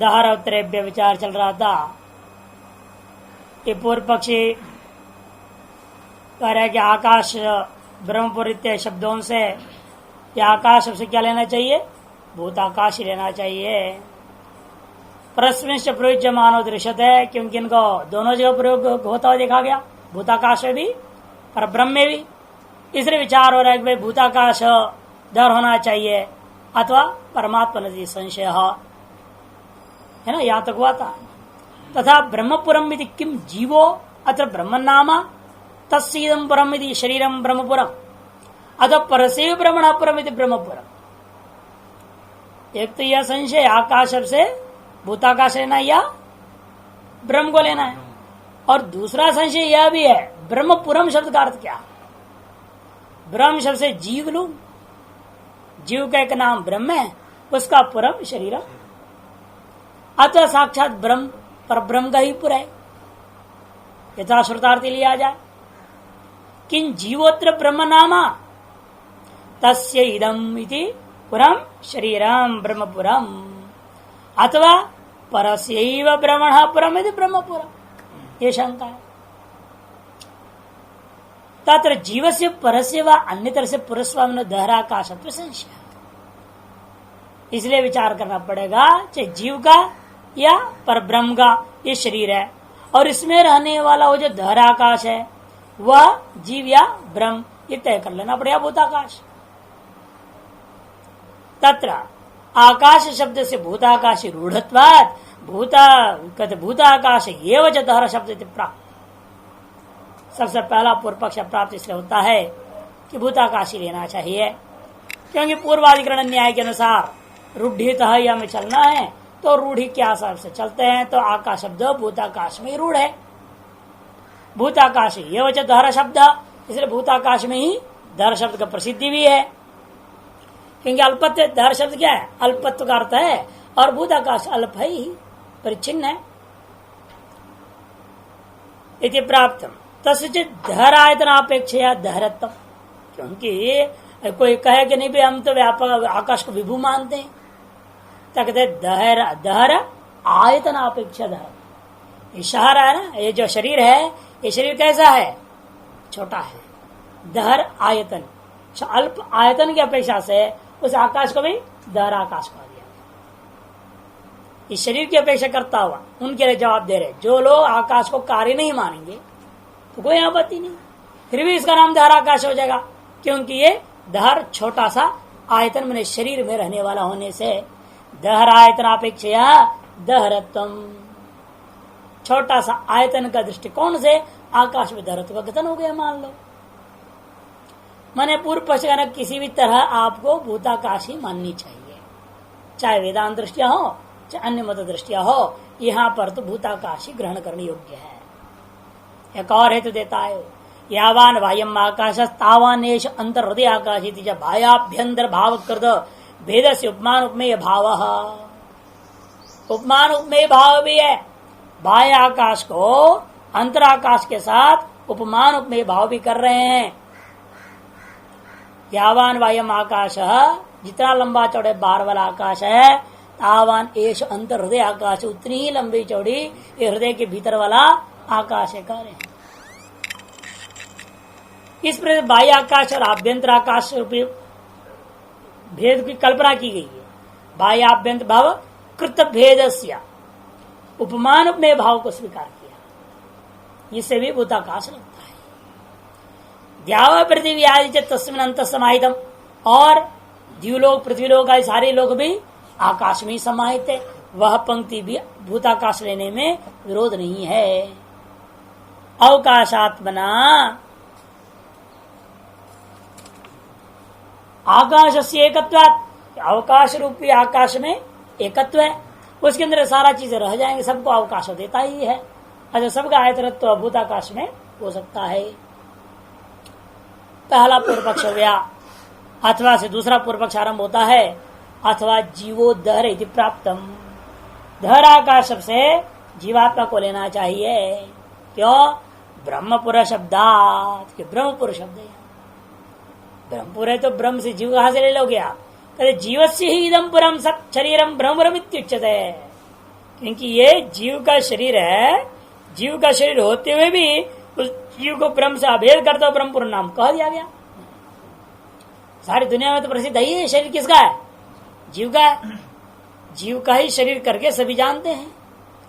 दहर त्रैव्य विचार चल रहा था कि पूर्व पक्षी कह रहे कि आकाश ब्रह्मपुर इत्यादि शब्दों से या आकाश शब्द से क्या लेना चाहिए, भूताकाश ही लेना चाहिए। परस्मिंश्च प्रयुज्य मानव दृश्यत है, क्योंकि इनको दोनों जगह प्रयोग होता हुआ देखा गया, भूताकाश में भी पर ब्रह्म में भी। इसलिए विचार हो रहा है कि भाई भूताकाश दर होना चाहिए अथवा परमात्मा नदी संशय है ना, यहां तक हुआ था। तथा ब्रह्मपुरम यदि किम जीवो अत्र ब्रह्म नाम तस्सीदम पुरम यदि शरीरम ब्रह्मपुरम अथ परसेव ब्रह्मणापुरम यदि ब्रह्मपुरम। एक तो यह संशय आकाश से भूताकाश लेना या ब्रह्म को लेना है, और दूसरा संशय यह भी है ब्रह्मपुरम शब्द का अर्थ क्या। ब्रह्म शब्द से जीव लू, जीव का एक नाम ब्रह्म है, उसका पुरम शरीर, अतः साक्षात ब्रह्म पर ब्रह्म का ही पुर है, यथा श्रुतार्थी लिया जाए। किन जीवोत्र ब्रह्म नामा तस्य इदम इति पुरम शरीरम ब्रह्मपुरम अथवा परस्यैव ब्रह्मणः पुरम इति ब्रह्मपुरम, ये शंका है। तत्र जीवस्य परस्य व अन्यतर से पुरस्वामिनो दहराकाशत्व संशय, इसलिए विचार करना पड़ेगा चाहे जीव का या पर ब्रह्म का ये शरीर है, और इसमें रहने वाला वो जो दहराकाश है वह जीव या ब्रह्म, ये तय कर लेना पड़ेगा भूताकाश। तत्र आकाश शब्द से भूताकाश रूढ़त्वात् भूताकाश एवं च दहर शब्द प्राप्त। सबसे पहला पूर्व पक्ष प्राप्त इसलिए होता है कि भूताकाश ही लेना चाहिए, क्योंकि पूर्वाधिकरण न्याय के अनुसार रूढ़ितः या में चलना है तो रूढ़ी के आधार से चलते हैं, तो आकाश शब्द भूताकाश में ही रूढ़ है। भूताकाश एवं च दहर शब्द, इसलिए भूताकाश में ही दहर शब्द का प्रसिद्धि भी है, क्योंकि अल्पत्व दहर शब्द क्या है, अल्पत्व का अर्थ है, और भूताकाश अल्प है ही, परिच्छिन्न है। इति प्राप्तम तस्य दहर आयतनापेक्षया दहरत्व, क्योंकि कोई कहे कि नहीं भाई हम तो व्यापक आकाश को विभू मानते हैं, तो कहते दहर आयतनापेक्षा दहर। ये शहर है ना, ये जो शरीर है, ये शरीर कैसा है, छोटा है। दहर आयतन, अल्प आयतन की अपेक्षा से उस आकाश को भी दहर आकाश कहा दिया। इस शरीर की अपेक्षा करता हुआ उनके लिए जवाब दे रहे, जो लोग आकाश को कार्य नहीं मानेंगे तो कोई आपत्ति नहीं, फिर भी इसका नाम दहर आकाश हो जाएगा, क्योंकि ये दहर छोटा सा आयतन में शरीर में रहने वाला होने से दहर आयतन अपेक्षा दहरत्वम, छोटा सा आयतन का दृष्टिकोण से आकाश में दहरत्व का कथन हो गया मान लो। माने पूर्व पक्ष का किसी भी तरह आपको भूताकाश ही माननी चाहिए, चाहे वेदांत दृष्टिया हो चाहे अन्य मत दृष्टिया हो, यहाँ पर तो भूताकाश ही ग्रहण करने योग्य है। एक और हेतु देता है, यावान वायम आकाश तावानेश अंतर हृदय आकाश भायाभ्यंतर भाव कृत भेद से उपमान उपमेय भाव, उपमान उपमेय भाव भी है। बाह्य आकाश को अंतराकाश के साथ उपमान उपमेय भाव भी कर रहे हैं। यावान वायम आकाश, जितना लंबा चौड़े बार वाला आकाश है, तावान एश अंतर हृदय आकाश, उतनी ही लंबी चौड़ी ये हृदय के भीतर वाला आकाश है, कह रहे हैं। इस प्रकार बाह्य आकाश और आभ्यंतर आकाश रूपी भेद की कल्पना की गई है। बाह्य आभ्यंतर भाव कृत भेदस्य उपमान में भाव को स्वीकार किया, इससे भी भूताकाश लगता है। द्याव पृथ्वी आदि तस्मिन् अंत समाहितम, और द्यूलोक पृथ्वीलोक आदि सारे लोग भी आकाश में ही समाहित है, वह पंक्ति भी भूताकाश लेने में विरोध नहीं है। अवकाशात्मना आकाश से एकत्वात्, अवकाश रूपी आकाश में एकत्व है, उसके अंदर सारा चीजें रह जाएंगे, सबको अवकाश देता ही है। अच्छा, सबका आयतनत्व भूताकाश में हो सकता है। पहला पूर्व पक्ष हो गया, अथवा से दूसरा पूर्व पक्ष आरंभ होता है, अथवा जीवो दहर इति प्राप्तम, दहर आकाश से जीवात्मा को लेना चाहिए। क्यों? ब्रह्मपुर शब्दात, कि ब्रह्मपुर शब्द है, ब्रह्मपुर है तो ब्रह्म से जीव कहां से ले लोगे आप? कहते जीवस्य ही इदम पुरम सत शरीरम ब्रह्मपुरम इत्युच्यते, क्योंकि ये जीव का शरीर है, जीव का शरीर होते हुए भी उस जीव को ब्रह्म से अभेद करता हुआ ब्रह्म पूर्ण नाम कह दिया गया। सारी दुनिया में तो प्रसिद्ध है ये शरीर किसका है? जीव का है। जीव का ही शरीर करके सभी जानते हैं,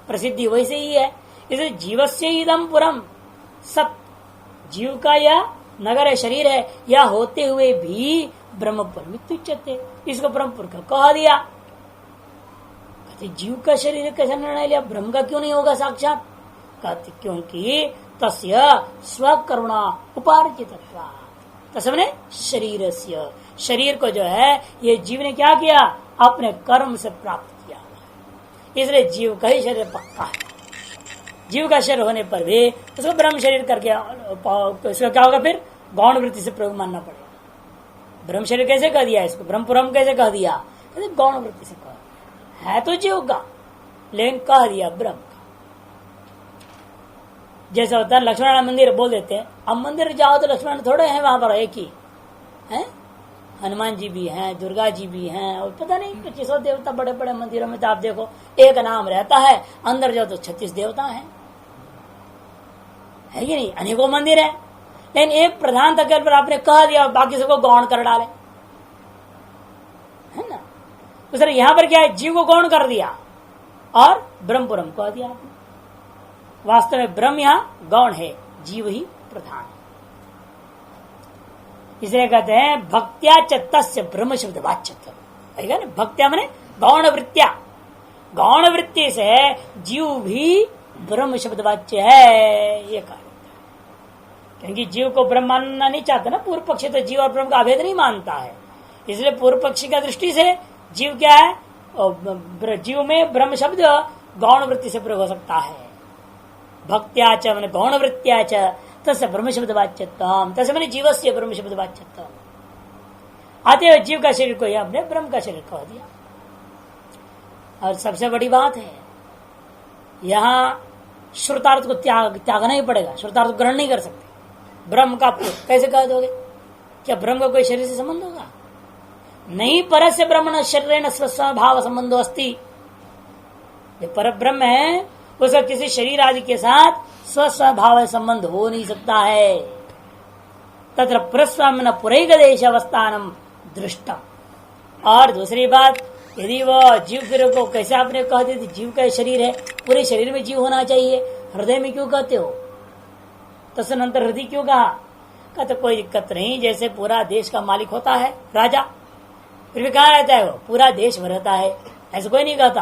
प्रसिद्धि वैसे ही है। इसलिए जीवस्य इदम पुरम, सब जीव का यह नगर है, शरीर है, यह होते हुए भी ब्रह्मपुरमित्युच्यते, इसको ब्रह्मपुर का कह दिया। कहते जीव का शरीर कैसा निर्णय लिया, ब्रह्म का क्यों नहीं होगा साक्षात? कहते क्योंकि तस्य स्वकरुणा उपार्जितत्वात्, तस्मने शरीर, शरीर को जो है ये जीव ने क्या किया, अपने कर्म से प्राप्त किया, इसलिए जीव का ही शरीर पक्का है। जीव का शरीर होने पर भी उसको ब्रह्म शरीर करके उसका क्या होगा, फिर गौण वृत्ति से प्रयोग मानना पड़ेगा। ब्रह्म शरीर कैसे कह दिया इसको, ब्रह्मपुरम कैसे कह दिया? गौण वृत्ति से कह, है तो जीव का लेकिन कह दिया ब्रह्म का। जैसा होता है लक्ष्मण मंदिर बोल देते हैं, अब मंदिर जाओ तो लक्ष्मण थोड़े हैं वहां पर, एक ही है, हनुमान जी भी हैं, दुर्गा जी भी हैं, और पता नहीं 2500 देवता। बड़े बड़े मंदिरों में तो आप देखो एक नाम रहता है, अंदर जाओ तो 36 देवता हैं, है कि नहीं? अनेकों मंदिर है, लेकिन एक प्रधान तक पर आपने कह दिया, बाकी सबको गौण कर डाले, है ना? तो सर यहां पर क्या है, जीव को गौण कर दिया और ब्रह्मपुरम कह दिया आपने। वास्तव में ब्रह्म यहां गौण है, जीव ही प्रधान है। इसलिए कहते हैं भक्त्या च तस्य ब्रह्म शब्द वाच्यत्व, है ना? भक्त्या माने गौण वृत्त्या, गौण वृत्ति से जीव भी ब्रह्म शब्द वाच्य है, ये कहा। क्योंकि जीव को ब्रह्म मानना नहीं चाहता ना पूर्व पक्षी, तो जीव और ब्रह्म का अभेद नहीं मानता है। इसलिए पूर्व पक्षी का दृष्टि से जीव क्या है, जीव में ब्रह्म शब्द गौण वृत्ति से प्रयोग हो सकता है। भक्त्या च माने गौण वृत्त्या च तस्य ब्रह्म शब्द वाच्यत्वम, तस्य माने जीवस्य ब्रह्म शब्द वाच्यत्वम। अतएव जीव का शरीर को यह हमने ब्रह्म का शरीर कह दिया। और सबसे बड़ी बात है यहां श्रुतार्थ को त्यागना ही पड़ेगा, श्रुतार्थ ग्रहण नहीं कर सकते। ब्रह्म का कैसे कह दोगे? क्या ब्रह्म का कोई शरीर से संबंध होगा? नहीं, परस्य ब्रह्मण शरीरेण स्वभाव संबंधो अस्ति। ये पर ब्रह्म है, उसका किसी शरीर आदि के साथ स्वभाव संबंध हो नहीं सकता है। तत्र प्रस्वामिन पुरैगदेश अवस्थानम दृष्टम। और दूसरी बात, यदि वो जीव फिर को कैसे आपने कह दी जीव का शरीर है, पूरे शरीर में जीव होना चाहिए, हृदय में क्यों कहते हो? तदनंतर हृदय क्यों कहा? कहते कोई दिक्कत नहीं, जैसे पूरा देश का मालिक होता है राजा, फिर भी कहाँ रहता है वो? पूरा देश में रहता है, ऐसा कोई नहीं कहता।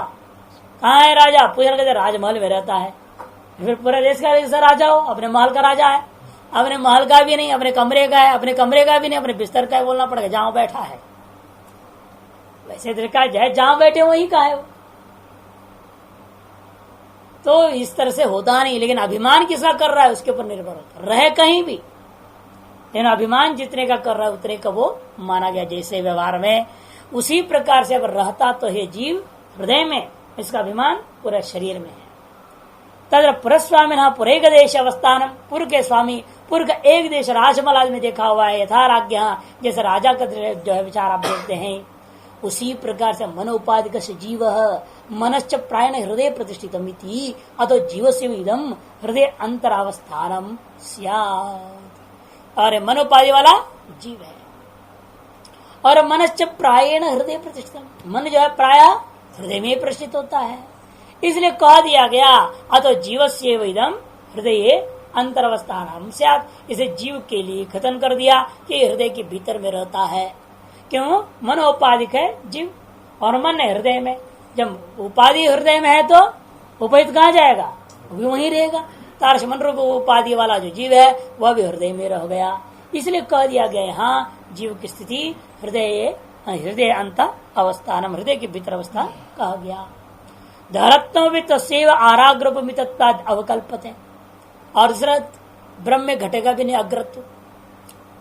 कहाँ है राजा? पूरा कहते राजमहल में रहता है। फिर पूरा देश का राजा हो, अपने महल का राजा है, अपने महल का भी नहीं, अपने कमरे का है, अपने कमरे का भी नहीं, अपने बिस्तर का है, बोलना पड़ेगा जहां बैठा है। वैसे तरीका है जहां बैठे वहीं का है वो। तो इस तरह से होता नहीं, लेकिन अभिमान किसका कर रहा है उसके ऊपर निर्भर होता है, रहे कहीं भी, लेकिन अभिमान जितने का कर रहा है उतने का वो माना गया। जैसे व्यवहार में उसी प्रकार से अगर रहता तो है जीव हृदय में, इसका अभिमान पूरे शरीर में है। तद पुरस्वामी पुरेग देश अवस्थान, पुर के स्वामी, पुर का एक देश राजमहल आदि में देखा हुआ है, यथा राज्ञ, जैसे राजा का जो है विचार आप देखते हैं, उसी प्रकार से मनोपाधिक से जीव मनश्च प्रायण हृदय प्रतिष्ठित अतो जीव से इदम हृदय अंतरावस्थानम स्यात्। और मनोपाधि वाला जीव है, और मनश्च प्रायण हृदय प्रतिष्ठित, मन जो है प्राय हृदय में प्रतिष्ठित होता है। इसलिए कह दिया गया अतो जीवस्य इदम हृदय अंतरावस्थानम स्यात्। इसे जीव के लिए खत्म कर दिया कि हृदय के भीतर में रहता है। क्यों? मनोपाधिक है जीव और मन है हृदय में। जब उपाधि हृदय में है तो उपहित कहाँ जाएगा? वो भी वहीं रहेगा। तारस मन रूप उपाधि वाला जो जीव है वह भी हृदय में रह गया। इसलिए कह दिया गया यहाँ जीव की स्थिति हृदय अंत अवस्थानम, हृदय के भीतर अवस्था कहा गया। धरत्व भी तस्व आराग्रमित अवकल्पते, और ब्रह्म में घटेगा भी नहीं अग्रत्व।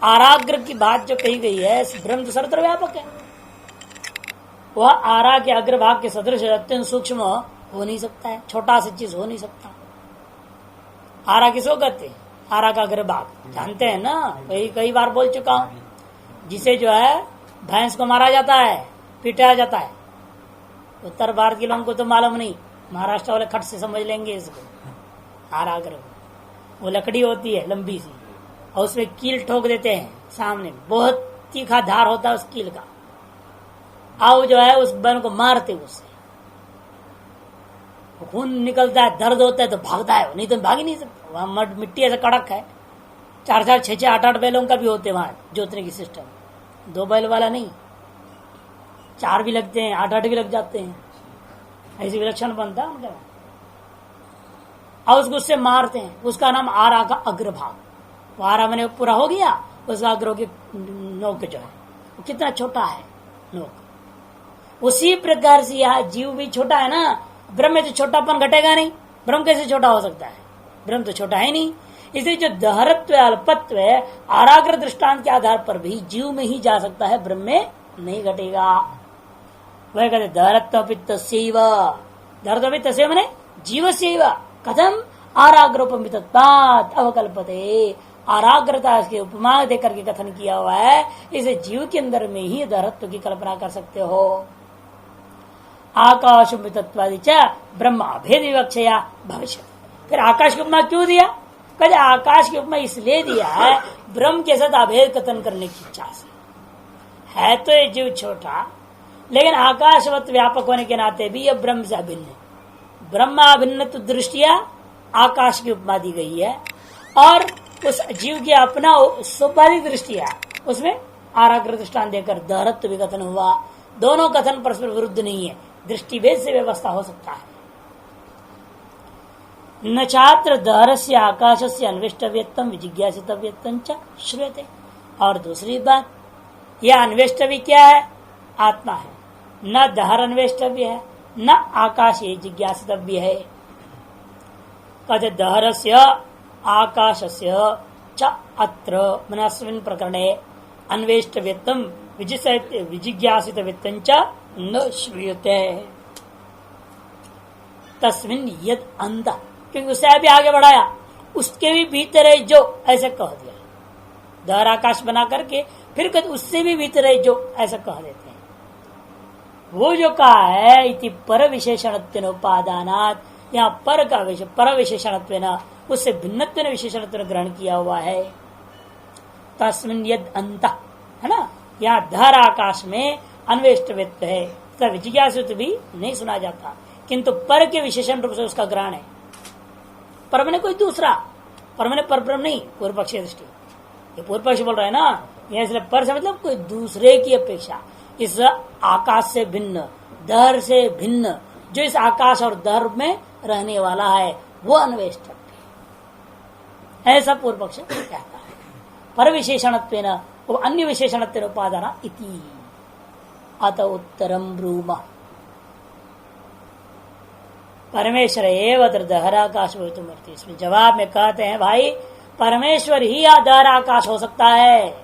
आराग्र की बात जो कही गई है, ब्रह्म तो सर्वत्र व्यापक है, वह आरा के अग्रभाग के सदृश अत्यंत सूक्ष्म हो नहीं सकता है, छोटा सा चीज हो नहीं सकता। आरा किसको कहते हैं? आरा का अग्रभाग जानते हैं ना, कई बार बोल चुका हूं। जिसे जो है भैंस को मारा जाता है, पीटा जाता है, उत्तर भारत के लोगों को तो मालूम नहीं, महाराष्ट्र वाले खट से समझ लेंगे इसको। आराग्र वो लकड़ी होती है लंबी सी, और उसमें कील ठोक देते हैं सामने, बहुत तीखा धार होता है उस कील का। आओ जो है उस बन को मारते उससे, खून निकलता है, दर्द होता है तो भागता है, नहीं तो भाग ही नहीं सकता। वहां मिट्टी ऐसा कड़क है, 4-4, 6-6, 8-8 बैलों का भी होते वहां जोतने की सिस्टम। 2 बैल वाला नहीं, 4 भी लगते हैं, 8-8 भी लग जाते हैं, ऐसी विलक्षण बनता है उनका। और उसको उससे मारते हैं, उसका नाम आरा का अग्रभाग। वो आरा मैंने पूरा हो गया, उसका अग्र की नोक जो है वो कितना छोटा है नोक। उसी प्रकार से यह जीव भी छोटा है ना, ब्रह्म में तो छोटापन घटेगा नहीं, ब्रह्म कैसे छोटा हो सकता है, ब्रह्म तो छोटा है नहीं। इसलिए जो दहरत्व अल्पत्व है, आराग्र दृष्टांत के आधार पर भी जीव में ही जा सकता है, ब्रह्म में नहीं घटेगा। वह कहते दहरत्व मने जीव से कथम आराग्रोपमितत्वात् अवकल्पते। आराग्रता के उपमा देकर के कथन किया हुआ है, इसे जीव के अंदर में ही दहरत्व की कल्पना कर सकते हो। आकाश ब्रह्म अभेद विवक्षया भविष्य। फिर आकाश की उपमा क्यों दिया? कहते आकाश की उपमा इसलिए दिया है ब्रह्म के साथ अभेद कथन करने की इच्छा से। है तो ये जीव छोटा, लेकिन आकाशवत व्यापक होने के नाते भी यह ब्रह्म से अभिन्न है। ब्रह्माभिन्न तो दृष्टिया आकाश की उपमा दी गई है, और उस जीव की अपना सोपाधिक दृष्टिया उसमें आराग्र दृष्टान देकर दहरत्व भी कथन हुआ। दोनों कथन परस्पर विरुद्ध नहीं है, दृष्टिभेद से व्यवस्था हो सकता है। न छात्र दहर से आकाश से अन्वेष्टव्यत्तम विजिज्ञासितव्यत्तम च श्रूयते। और दूसरी बात, यह अन्वेष्टव्य क्या है? आत्मा है। न दहर अन्वेष्टव्य है, न आकाश जिज्ञासितव्य है। कहते दहर से आकाश से च अत्र मनस्मिन् प्रकरणे अन्वेष्टव्यत्तम विजिज्ञासितव्यत्तम च न श्रूयते। तस्मिन् यद अंध, क्योंकि उससे भी आगे बढ़ाया, उसके भी भीतर है जो, ऐसे कह दिया। दहर आकाश बना करके फिर कहते उससे भी भीतर है जो, ऐसा कह देते हैं। वो जो कहा है इति पर विशेषणत्वेन उपादानात्, यहाँ पर का पर विशेषणत्वेन, उससे भिन्नत्वेन विशेषणत्वेन ग्रहण किया हुआ है। तस्मिन् यद अंत है ना, यहाँ दहर आकाश में अन्वेष्टव्यत्व है, तब जिज्ञासुत भी नहीं सुना जाता, किंतु पर के विशेषण रूप से उसका ग्रहण है। पर मैंने कोई दूसरा, पर मैंने पर ब्रह्म नहीं, पूर्व पक्षी दृष्टि, ये पूर्व पक्ष बोल रहा है ना, यह इसलिए पर से मतलब कोई दूसरे की अपेक्षा, इस आकाश से भिन्न, दहर से भिन्न, जो इस आकाश और दहर में रहने वाला है वो अन्वेष्ट, ऐसा पूर्व पक्ष कहता है। पर विशेषणत्वेन वो अन्य विशेषणत्वेन उपादान इति। अत उत्तरम ब्रूम परमेश्वर एवं दहर आकाश भवितुमर्हति। इसमें जवाब में कहते हैं भाई परमेश्वर ही दहर आकाश हो सकता है,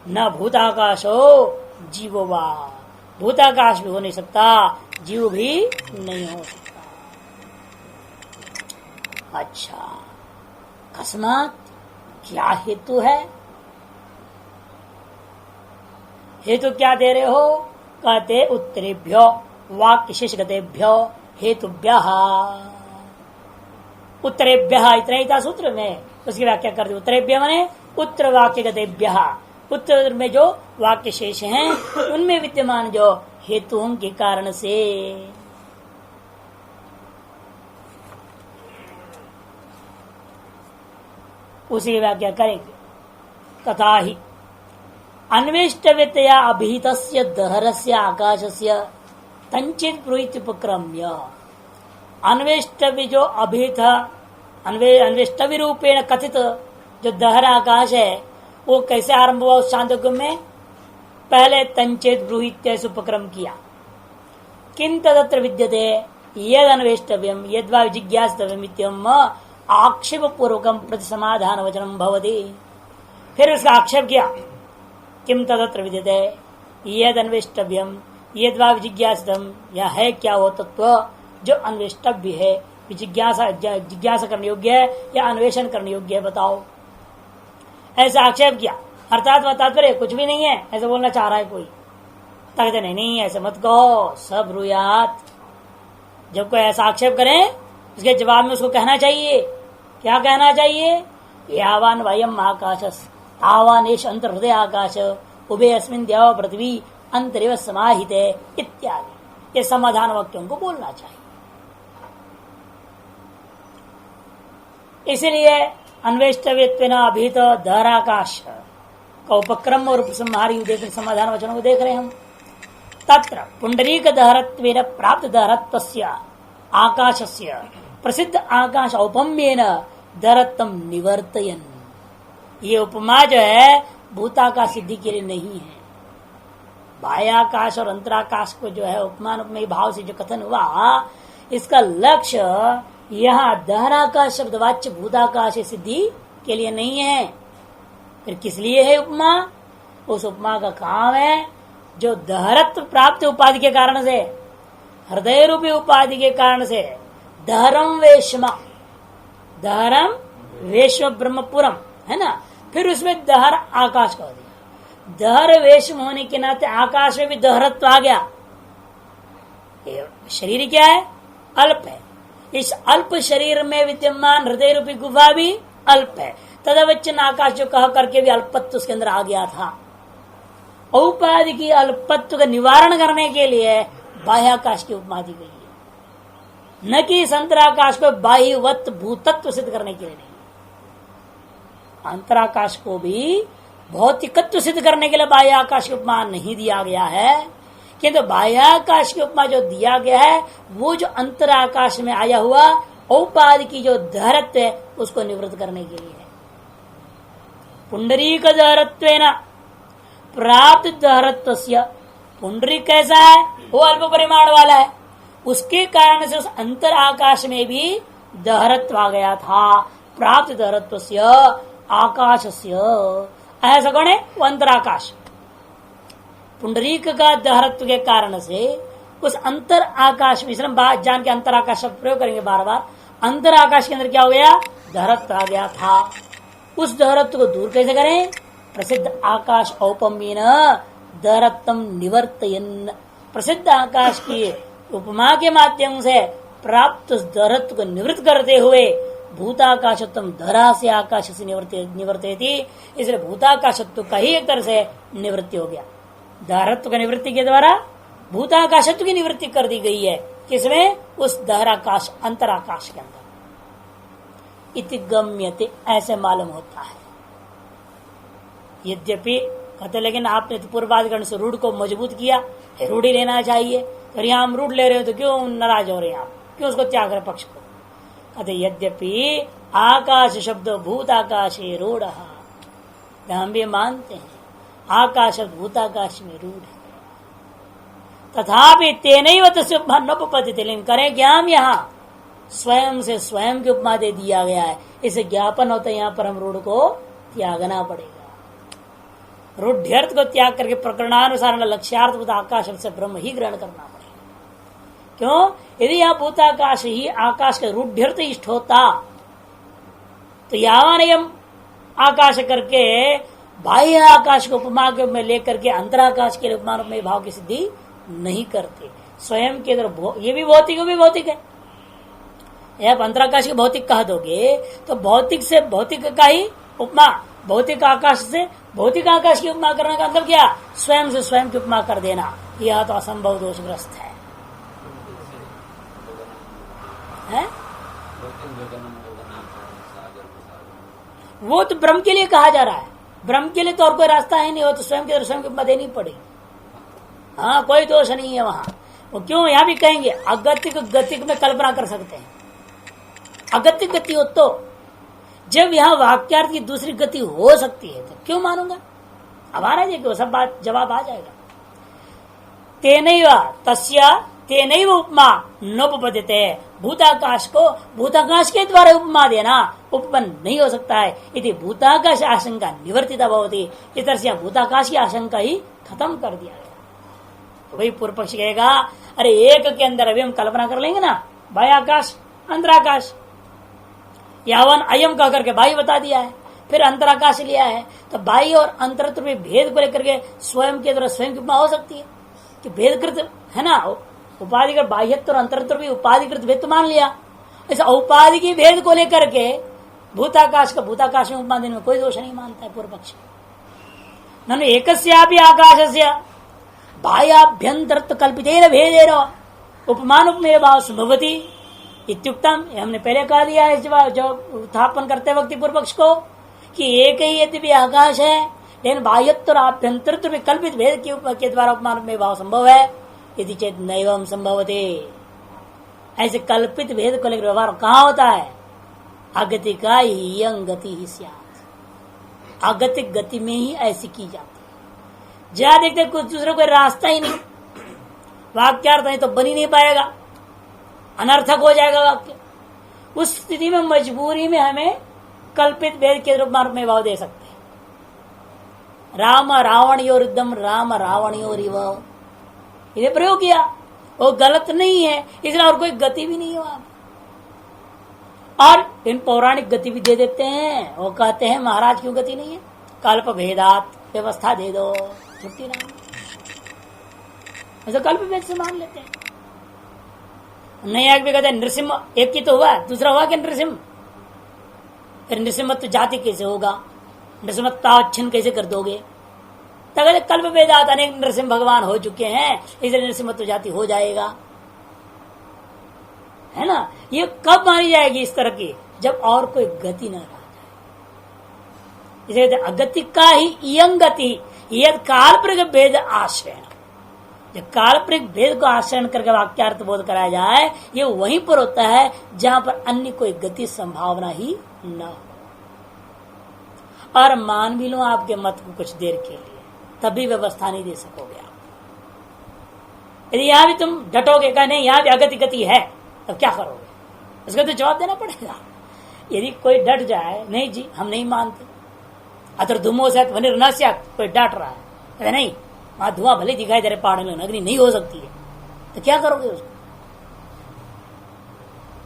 न भूताकाशो जीवो वा। भूताकाश भी हो नहीं सकता, जीव भी नहीं हो सकता। अच्छा, अकस्मात क्या हेतु है? हेतु क्या दे रहे हो? कहते उत्तरेभ्यो वाक्य शेषगतेभ्यो हेतुभ्य। उत्तरेभ्य इतना ही था सूत्र में, उसकी व्याख्या कर दी। उत्तरेभ्य माने उत्तर वाक्य गतेभ्य, उत्तर में जो वाक्य शेष हैं उनमें विद्यमान जो हेतुओं के कारण से। उसी व्याख्या करेंगे। तथा ही अन्वेष्टव्यतया अभिहितस्य दहरस्य आकाशस्य तंचित ब्रूहित उपक्रम्य। अन्वेष्टव्य जो अभिहित अन्वेष्टव्य रूपेण कथित जो दहर आकाश है वो कैसे आरंभ हुआ? उस शांतोग्य में पहले तंचेत ब्रूहित उपक्रम किया। किं तदत्र विद्यते यद अन्वेष्टव्यम यद्वा जिज्ञासितव्यम आक्षेप पूर्वकम प्रति समाधान वचनम भवति। फिर उसका आक्षेप किया, किम तदत्र विद्यते यद अन्वेष्टव्यम यद्वा जिज्ञासितम, यह है क्या वो तत्व जो अन्वेष्टव्य है, जिज्ञासा करने योग्य है या अन्वेषण करने योग्य है, बताओ। ऐसा आक्षेप किया, अर्थात वह तात्पर्य कुछ भी नहीं है, ऐसा बोलना चाह रहा है कोई। कहते नहीं ऐसे मत कहो, सब ब्रूयात। जब कोई ऐसा आक्षेप करे उसके जवाब में उसको कहना चाहिए, क्या कहना चाहिए? यावान वयम आकाशस तावान एष अंतर्हृदय आकाश उभे अस्मिन् देव पृथ्वी अंतरिव समाहित इत्यादि ये समाधान वाक्यों को बोलना चाहिए। इसलिए अन्वेष्टव्यत्वेन अभिहित दहराकाश का उपक्रम और उपसंहारी समाधान वचनों को देख रहे हैं हम। तत्र पुंडरीक दहरत्वेन प्राप्त दहरत्वस्य आकाशस्य प्रसिद्ध आकाश औपम्येन दहरत्वं निवर्तयन्। ये उपमा जो है भूताकाश सिद्धि के लिए नहीं है। बाह्याकाश और अंतराकाश को जो है उपमान उपमेय भाव से जो कथन हुआ, इसका लक्ष्य यहाँ दहराकाश शब्द वाच्य भूताकाश सिद्धि के लिए नहीं है। फिर किस लिए है उपमा? उस उपमा का काम है जो दहरत्व प्राप्त उपाधि के कारण से, हृदय रूपी उपाधि के कारण से दहरम वेश्म, दहरम वेश्म ब्रह्मपुरम है ना, फिर उसमें दहर आकाश का हो दिया। दहर वेश्म होने के नाते आकाश में भी दहरत्व आ गया। शरीर क्या है? अल्प है। इस अल्प शरीर में विद्यमान हृदय रूपी गुफा भी अल्प है। तदवचन आकाश जो कह करके भी अल्पत्व उसके अंदर आ गया था। औपाधि की अल्पत्व का निवारण करने के लिए बाह्याकाश की उपमा दी गई है, न कि इस अंतराकाश को बाह्यवत भूतत्व सिद्ध करने के लिए नहीं। अंतराकाश को भी भौतिकत्व सिद्ध करने के लिए बाह्याकाश की उपमा नहीं दिया गया है, किंतु बाह्याकाश की उपमा जो दिया गया है वो जो अंतराकाश में आया हुआ औपाधि की जो दहरत्व है उसको निवृत्त करने के लिए है। पुंडरीक दहरत्वेन प्राप्त दहरत्वस्य, पुंडरीक कैसा है? वो अल्प परिमाण वाला है, उसके कारण से उस अंतर आकाश में भी दहरत्व आ गया था। प्राप्त दहरत्वस्य आकाशस्य, ऐसा कौन है? वो अंतराकाश। पुंडरीक का दहरत्व के कारण से उस अंतर आकाश में, बात जान के अंतर आकाश शब्द प्रयोग करेंगे बार बार। अंतर आकाश के अंदर क्या हो गया? दहरत्व आ गया था। उस दहरत्व को दूर कैसे करें? प्रसिद्ध आकाश औपम्येन दहरत्वं निवर्तयन्, प्रसिद्ध आकाश की उपमा के माध्यम से प्राप्त उस दहरत्व को निवृत्त करते हुए भूताकाशत्वं धरा से आकाश से निवर्तयति, इसलिए भूताकाशत्व का ही एक तरह से निवृत्ति हो गया। दहरत्व की निवृत्ति के द्वारा भूताकाशत्व की निवृत्ति कर दी गई है। किसमें? उस दहराकाश अंतराकाश के अंदर। इति गम्यते, ऐसे मालूम होता है। यद्यपि कहते लेकिन आपने तो पूर्वाधिकरण से रूढ़ को मजबूत किया, रूढ़ ही लेना चाहिए, तो यहाँ हम रूढ़ ले रहे हो तो क्यों नाराज हो रहे हैं आप? क्यों उसको त्याग रहे पक्ष को? कहते यद्यपि आकाश शब्द भूत आकाशे रूढ़, हम भी मानते हैं आकाश भूताकाश में रूढ़ है, तथापि तेनैव तस्य उपमा नोपपद्यते, लेकिन करें क्या हम? यहाँ स्वयं से स्वयं की उपमा दे दिया गया है। इसे ज्ञापन होता है यहाँ पर हम रूढ़ को त्यागना पड़ेगा। रूढ़्यर्थ को त्याग करके प्रकरणानुसार लक्ष्यार्थ आकाश से ब्रह्म ही ग्रहण करना पड़ेगा। क्यों? यदि यहाँ भूताकाश ही आकाश का रूढ़्यर्थ इष्ट होता तो यावान आकाश करके बाह्य आकाश को उपमा में लेकर के अंतराकाश के उपमान में भाव की सिद्धि नहीं करते। स्वयं के अंदर ये भी भौतिक, वो भी भौतिक है। आप अंतराकाश के भौतिक कह दोगे तो भौतिक से भौतिक का ही उपमा, भौतिक आकाश से भौतिक आकाश की उपमा करने का मतलब क्या? स्वयं से स्वयं की उपमा कर देना, यह तो असंभव दोषग्रस्त है। वो तो ब्रह्म के लिए कहा जा रहा है। ब्रह्म के लिए तो और कोई रास्ता है नहीं, हो तो स्वयं के स्वयं की उपमा देनी पड़ेगी। हाँ, कोई दोष नहीं है वहां। वो क्यों? यहाँ भी कहेंगे अगतिक गतिक में कल्पना कर सकते हैं। अगतिक गति हो तो जब यहाँ वाक्यार्थ की दूसरी गति हो सकती है तो क्यों मानूंगा? अब आ रहा है कि सब बात जवाब आ जाएगा। तेनैव तस्या तेनैव उपमा नोपपद्यते, भूताकाश को भूताकाश के द्वारा उपमा देना उपपन्न नहीं हो सकता है। यदि भूताकाश आशंका निवर्तिता भवति, इस तरह से भूताकाश की आशंका ही खत्म कर दिया गया। तो वही पूर्व पक्ष कहेगा अरे एक के अंदर अभी हम कल्पना कर लेंगे ना, बाह्याकाश अंतराकाश, यावन अयम कह करके बाह्य बता दिया है, फिर अंतराकाश लिया है, तो बाह्य और अंतरत्व में भेद को लेकर के स्वयं के द्वारा स्वयं की उपमा हो सकती है। कि भेदकृत है ना, उपाधिकृत बाह्यत्व और अंतरत्व भी उपाधिकृत भेद तो मान लिया, ऐसा औपाधि की भेद को लेकर के भूताकाश का भूताकाश में उपमा देने में कोई दोष नहीं मानता है पूर्व पक्षी। ननु एकस्यापि आकाशस्य बाह्याभ्यंतरत्व कल्पितेन भेदेन उपमान उपमेय भाव संभवति इत्युक्तम। हमने पहले कह दिया है जो उत्थापन करते वक्त पूर्व पक्ष को कि एक ही यद्यपि आकाश है लेकिन बाह्यत्व और आभ्यंतरत्व में कल्पित भेद के द्वारा उपमान उपमेय भाव संभव है, यदि चेत नैवम संभवते। ऐसे कल्पित भेद को लेकर व्यवहार कहाँ होता है? अगति का यंग गति ही स्यात्, अगतिक गति में ही ऐसी की जाती है। जहाँ देखते कुछ दूसरे कोई रास्ता ही नहीं, वाक्यार्थ नहीं तो बन ही नहीं पाएगा, अनर्थक हो जाएगा वाक्य। उस स्थिति में मजबूरी में हमें कल्पित भेद के रूप में भाव दे सकते हैं। राम रावणयोरुद्धम राम रावणयोरिव, ये प्रयोग किया, वो गलत नहीं है, इसलिए और कोई गति भी नहीं है वहां। और इन पौराणिक गति भी दे देते हैं, वो कहते हैं महाराज क्यों गति नहीं है, कल्प भेदात व्यवस्था दे दो, छुट्टी ना, ऐसा कल्प भेद से मान लेते हैं। नया भी कहते हैं नृसिंह, एक ही तो हुआ, दूसरा हुआ कि नृसिंह, फिर नृसिंहत्व जाति कैसे होगा, नृसिंहत्वाच्छिन्न कैसे कर दोगे? तब कल्प वेदात अनेक नृसिंह भगवान हो चुके हैं, इसलिए नृसिंहत्व जाति हो जाएगा, है ना। ये कब मानी जाएगी इस तरह की? जब और कोई गति न रह जाए। इसलिए अगति का ही इयं गति, यद काल्पनिक भेद आश्रय, जब काल्पनिक भेद को आश्रय करके वाक्यार्थ बोध कराया जाए, ये वहीं पर होता है जहां पर अन्य कोई गति संभावना ही न हो। और मान भी लो आपके मत को कुछ देर के लिए, तभी व्यवस्था नहीं दे सकोगे आप। यदि यहां भी तुम डटोगे का नहीं यहां भी अगति गति है, तब क्या करोगे? उसका तो जवाब देना पड़ेगा। यदि कोई डट जाए, नहीं जी हम नहीं मानते, अतर धूमो से कोई डट रहा है, अरे नहीं वहां धुआं भले दिखाई दे रहे पहाड़ में, अग्नि नहीं हो सकती है, तो क्या करोगे उसको?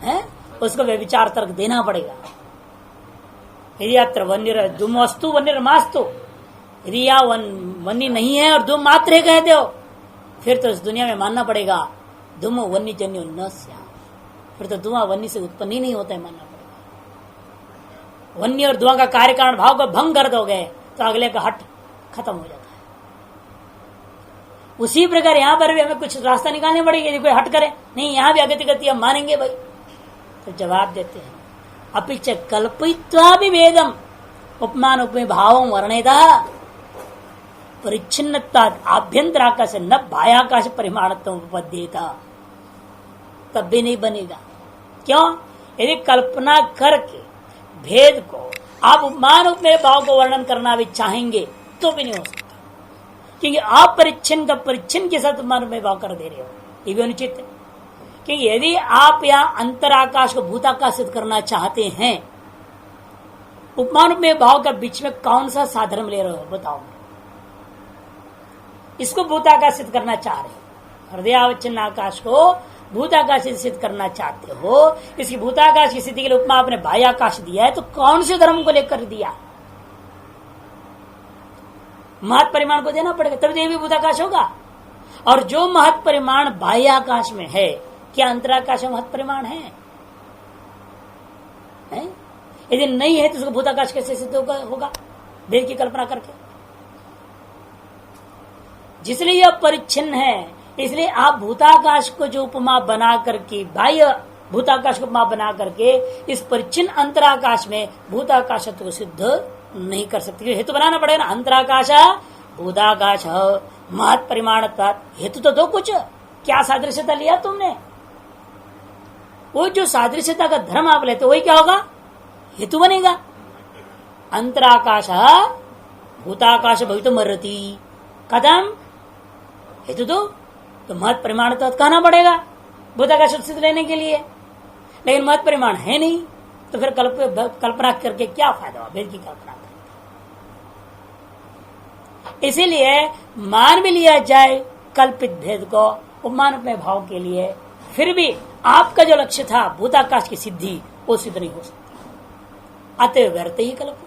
है उसको व्यभिचार तर्क देना पड़ेगा। यदि अत्र वन्य धूमस्तु वन्यमास्तु, यदि या वन्य नहीं है और धूम मात्र कहते हो, फिर तो इस दुनिया में मानना पड़ेगा धूम वन्य जन्य न स्यात्, फिर तो धुआं वन्य से उत्पन्न ही नहीं होता है, मानना पड़ेगा। वन्य और धुआं का कार्य कारण भाव को भंग कर दोगे तो अगले का हट खत्म हो जाता है। उसी प्रकार यहां पर भी हमें कुछ रास्ता निकालने पड़ेगा। यदि कोई हट करे नहीं यहां भी अगति गति हम मानेंगे भाई, तो जवाब देते हैं अपिच कल्पयित्वा भी वेदम उपमान उपमेय भावं वर्णेता परिच्छिन्नत्वात् आभ्यंतराकाश न बाह्याकाश परिमाणत्व उपपद्येता, तब भी नहीं बनेगा। क्यों? यदि कल्पना करके भेद को आप उपमान उपमेय भाव को वर्णन करना भी चाहेंगे तो भी नहीं हो सकता, क्योंकि आप परिच्छिन्न का परिच्छिन्न के साथ उपमान उपमेय भाव कर दे रहे हो, ये भी अनुचित है। क्योंकि यदि आप यहाँ अंतराकाश को भूताकाशित करना चाहते हैं, उपमान उपमेय भाव का बीच में कौन सा साधर्म ले रहे हो बताओ? इसको भूताकाशित करना चाह रहे हो, हृदयावच्छिन्न आकाश को भूताकाशित सिद्ध करना चाहते हो, इसकी भूताकाश की स्थिति के लिए उपमा आपने बाह्याकाश दिया है, तो कौन से धर्म को लेकर दिया? महत् परिमाण को देना पड़ेगा, तभी तो भी भूताकाश होगा। और जो महत् परिमाण बाह्याकाश में है, क्या अंतराकाश में महत् परिमाण है? यदि नहीं है तो उसको भूताकाश कैसे सिद्ध होगा भेद की कल्पना करके? जिसलिए यह परिच्छिन्न है, इसलिए आप भूताकाश को जो उपमा बना करके, बाह्य भूताकाश को उपमा बना करके इस परिच्छिन्न अंतराकाश में भूताकाशत्व को सिद्ध नहीं कर सकते। हेतु बनाना पड़ेगा ना, अंतराकाश भूताकाश महत् परिमाण, हेतु तो दो कुछ। क्या सादृश्यता लिया तुमने? वो जो सादृश्यता का धर्म आप लेते वही क्या होगा? हेतु बनेगा। अंतराकाश भूताकाश भवितुमर्हति, कदम हेतु तो महत् परिमाण तो कहना पड़ेगा भूताकाश सिद्ध लेने के लिए, लेकिन महत् परिमाण है नहीं, तो फिर कल्पना करके क्या फायदा हुआ? भेद की कल्पना करके। इसीलिए मान भी लिया जाए कल्पित भेद को उपमान में भाव के लिए, फिर भी आपका जो लक्ष्य था भूताकाश की सिद्धि, वो सिद्ध नहीं हो सकती, अतः व्यर्थ ही कल्प।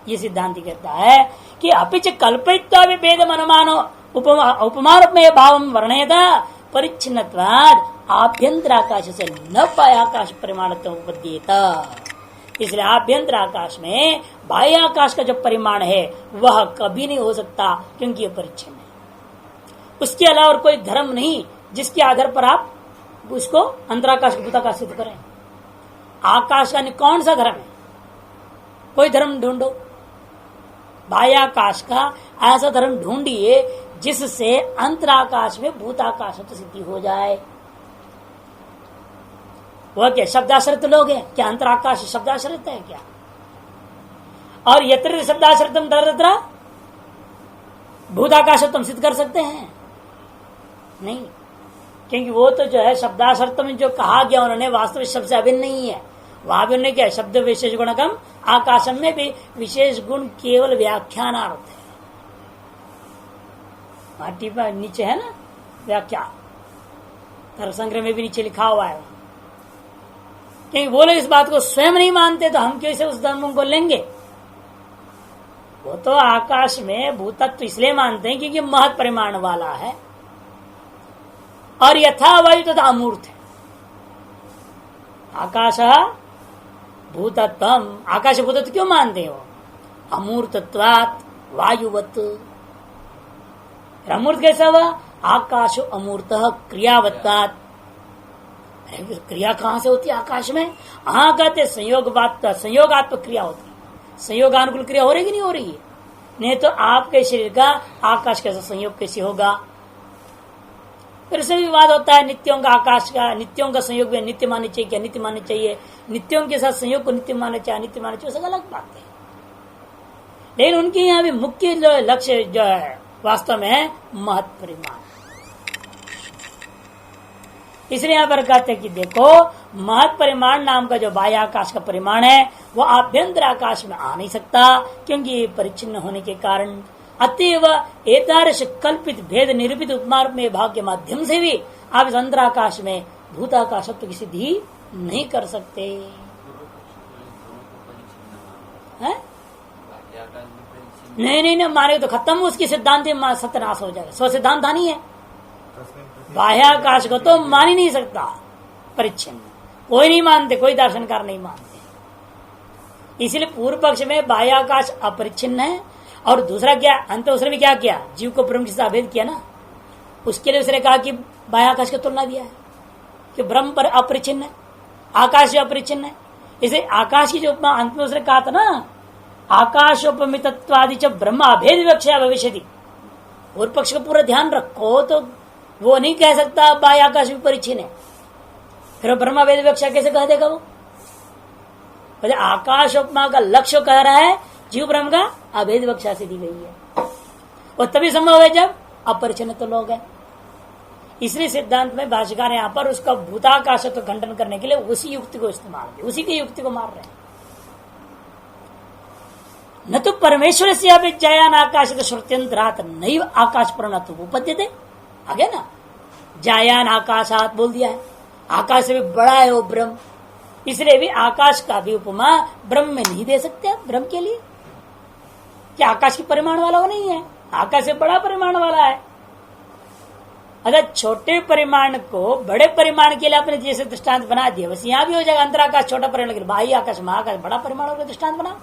ये सिद्धांत कहता है कि अपिच कल्पित्वा भी भेदम अनुमानो उपमान में भाव वर्णयता परिच्छिन्नत्वाद आभ्यंतर आकाश से न बाह्याकाश परिमाणत्व उपपद्येता। इसलिए आभ्यंतर आकाश में बाह्य आकाश का जो परिमाण है वह कभी नहीं हो सकता, क्योंकि यह परिच्छिन्न है। उसके अलावा और कोई धर्म नहीं जिसके आधार पर आप उसको अंतराकाश भूताकाश सिद्ध करें। आकाश का कौन सा धर्म है? कोई धर्म ढूंढो, बाह्याकाश का ऐसा धर्म ढूंढिए जिससे अंतराकाश में भूताकाश तो सिद्धि हो जाए। वह क्या शब्दाश्रित लोग हैं क्या? अंतराकाश शब्दाश्रित है क्या? और यत्र शब्दाश्रितम तत्र भूताकाश तुम सिद्ध कर सकते हैं? नहीं, क्योंकि वो तो जो है शब्दाश्रित में जो कहा गया उन्होंने वास्तविक शब्द से अभिन्न नहीं है। वहां भी उन्होंने क्या शब्द विशेष गुणकम आकाशम में भी विशेष गुण केवल व्याख्यानार्थ है। टीपा नीचे है ना व्याख्या, तर्क संग्रह में भी नीचे लिखा हुआ है। क्योंकि वो लोग इस बात को स्वयं नहीं मानते तो हम कैसे उस धर्म को लेंगे? वो तो आकाश में भूतत्व इसलिए मानते हैं क्योंकि महत् परिमाण वाला है और यथा वायु तथा अमूर्त है। आकाश भूतत्व, आकाश भूतत्व क्यों मानते हो? अमूर्तत्वात् वायुवत्। अमूर्त कैसा हुआ? आकाश अमूर्त क्रियावत्तात्। क्रिया कहां से होती है आकाश में? कहते संयोगात्मक क्रिया होती है। संयोगानुकूल क्रिया हो रही कि नहीं हो रही है? नहीं तो आपके शरीर का आकाश कैसा संयोग कैसे होगा? फिर से विवाद होता है नित्यों का आकाश का, नित्यों का संयोग में नित्य मानने चाहिए क्या नित्य मानने चाहिए? नित्यों के साथ संयोग को नित्य मानना चाहिए नित्य मानना चाहिए, सब अलग बात है। लेकिन उनके यहाँ भी मुख्य जो लक्ष्य जो है वास्तव में है महत् परिमाण। इसलिए यहाँ पर कहते हैं कि देखो महत् परिमाण नाम का जो बाह्य आकाश का परिमाण है वो आभ्यंतर आकाश में आ नहीं सकता, क्योंकि परिच्छिन्न होने के कारण। अतएव एतादृश कल्पित भेद निरूपित उपमा में भाग के माध्यम से भी आप इस अंतराकाश में भूताकाशत्व की सिद्धि नहीं कर सकते हैं? नहीं माने तो खत्म, उसकी सिद्धांत सत्यानाश हो जाएगा। स्व सिद्धांत हानि है। बाह्याकाश को तो मान ही नहीं सकता परिच्छिन्न, कोई नहीं मानते, कोई दर्शनकार नहीं मानते। इसलिए पूर्व पक्ष में बाह्याकाश अपरिच्छिन्न है और दूसरा क्या अंत उसने भी क्या किया? जीव को ब्रह्म से अभेद किया ना, उसके लिए उसने कहा कि बाह्याकाश की तुलना दिया है कि ब्रह्म पर अपरिच्छिन्न है, आकाश जो अपरिच्छिन्न है। इसे आकाश की जो उपमा अंत में उसने कहा था ना, आकाशोपमितत्वादि जब ब्रह्म अभेद विवक्षा भविष्यति। पूर्व पक्ष को पूरा ध्यान रखो तो वो नहीं कह सकता बाह्य आकाश भी परिच्छिन्न है, फिर ब्रह्म भेद विवक्षा कैसे कह देगा वो? आकाश उपमा का लक्ष्य कह रहा है जीव ब्रह्म का अभेद विवक्षा से दी गई है, और तभी संभव है जब अपरिच्छिन्न तो लोग है। इसलिए सिद्धांत में भाष्यकार यहाँ पर उसका भूताकाश तो खंडन करने के लिए उसी युक्ति को इस्तेमाल किया, उसी की युक्ति को मार रहे हैं। न तो परमेश्वर से जयान आकाश श्रुत्यंतरात नहीं आकाश पर उपद्यते आगे ना, जायान आकाशात बोल दिया है, आकाश से भी बड़ा है वो ब्रह्म, इसलिए भी आकाश का भी उपमा ब्रह्म में नहीं दे सकते ब्रह्म के लिए। क्या आकाश की परिमाण वाला वो नहीं है, आकाश से बड़ा परिमाण वाला है। अगर छोटे परिमाण को बड़े परिमाण के लिए आपने जैसे दृष्टांत बना दिया, बस यहां भी हो जाएगा अंतराकाश छोटा परिमाण के लिए, बाह्य आकाश महाकाश बड़ा परिमाण होगा, दृष्टांत बना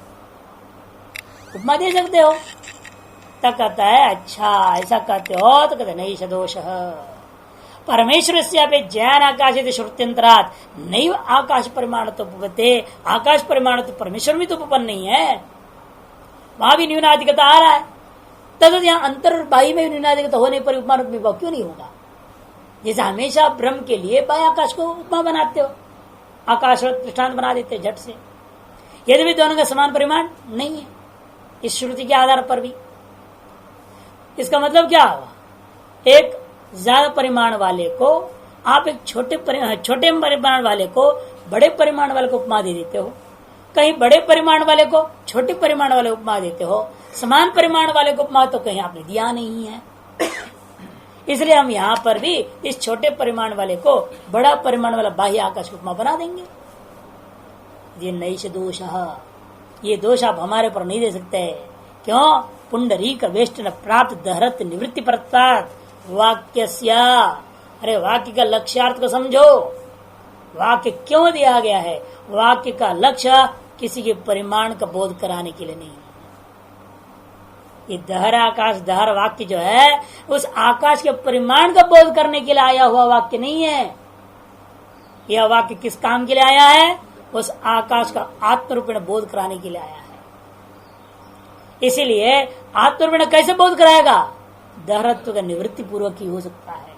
उपमा दे सकते हो। तब कहता है अच्छा ऐसा कहते हो तो कहते नहीं सदोष परमेश्वर से जैन आकाश श्रुत्यंतरात नहीं आकाश परिमाण तो उपपत्ते, आकाश परिमाण तो परमेश्वर में तो उपपन्न नहीं है, वहां भी न्यूनाधिकता आ रहा है। तब यहाँ अंतर और बाह्य में न्यूनाधिकता होने पर उपमा विभाग क्यों नहीं होगा? जैसे हमेशा ब्रह्म के लिए बाह्य आकाश को उपमा बनाते हो, आकाश दृष्टांत बना देते झट से, यदि भी दोनों का समान परिमाण नहीं है इस श्रुति के आधार पर भी। इसका मतलब क्या हुआ? एक ज्यादा परिमाण वाले को आप एक छोटे परिमाण वाले को बड़े परिमाण वाले को उपमा दे देते हो, कहीं बड़े परिमाण वाले को छोटे परिमाण वाले उपमा देते हो, समान परिमाण वाले को उपमा तो कहीं आपने दिया नहीं है। इसलिए हम यहाँ पर भी इस छोटे परिमाण वाले को बड़ा परिमाण वाला बाह्य आकाश को उपमा बना देंगे। ये नैष दोष, ये दोष आप हमारे पर नहीं दे सकते। क्यों? पुंडरीक वेष्टन प्राप्त दहरत निवृत्ति प्रत्यात वाक्यस्य। अरे वाक्य का लक्ष्यार्थ को समझो। वाक्य क्यों दिया गया है? वाक्य का लक्ष्य किसी के परिमाण का बोध कराने के लिए नहीं। ये दहर आकाश दहर वाक्य जो है उस आकाश के परिमाण का बोध करने के लिए आया हुआ वाक्य नहीं है। यह वाक्य किस काम के लिए आया है? उस आकाश का आत्मरूपेण बोध कराने के लिए आया है। इसीलिए आत्मरूपेण कैसे बोध कराएगा? दहरत्व का निवृत्ति पूर्वक ही हो सकता है।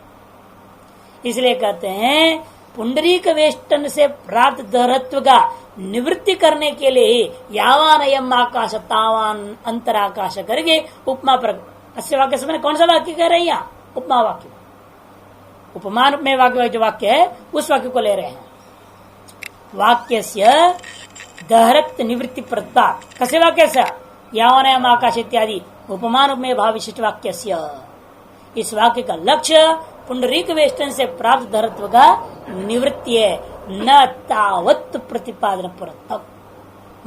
इसलिए कहते हैं पुंडरीक वेष्टन से प्राप्त दहरत्व का निवृत्ति करने के लिए यावान अयम आकाश तावान अंतराकाश करके उपमा पर अस्य वाक्य से कौन सा वाक्य कह रहे हैं? यहाँ उपमा वाक्य, उपमान में वाक्य जो वाक्य है उस वाक्य को ले रहे हैं। वाक्य से दहरत निवृत्ति प्रत्यात कसे वाक्य से यावान अयम आकाश इत्यादि उपमान में भाव विशिष्ट वाक्य। इस वाक्य का लक्ष्य पुंडरीक वेष्टन से प्राप्त दहरत्व का निवृत्ति है, न तावत प्रतिपादन परतम।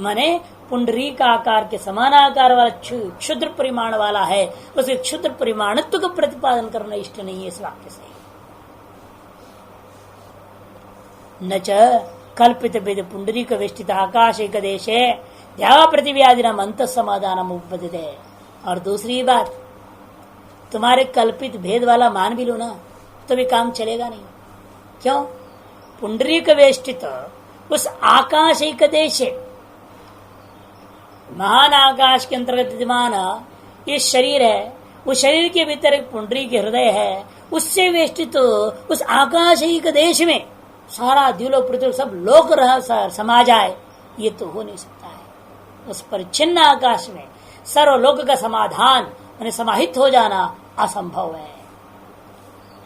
माने पुंडरीक आकार के समान आकार वाला क्षुद्र परिमाण वाला है, उसे क्षुद्र परिमाणत्व का प्रतिपादन करना इष्ट नहीं है इस वाक्य से। न च कल्पित भेद पुंडरीक वेष्टित आकाश एक देशे द्यावा पृथ्वी आदि नाम अंत समाधान उपपद्यते। और दूसरी बात, तुम्हारे कल्पित भेद वाला मान भी लो ना तो भी काम चलेगा नहीं। क्यों? पुंडरीक वेष्टित उस आकाश एक देश महान आकाश के अंतर्गत विद्यमान ये शरीर है, उस शरीर के भीतर एक पुंडरीक हृदय है, उससे वेष्टित उस आकाश एक देश में सारा द्युलो पृथ्वी सब लोक समा जाए, ये तो हो नहीं सकता है। उस परिच्छिन्न आकाश में सर्वलोक का समाधान यानी समाहित हो जाना असंभव है।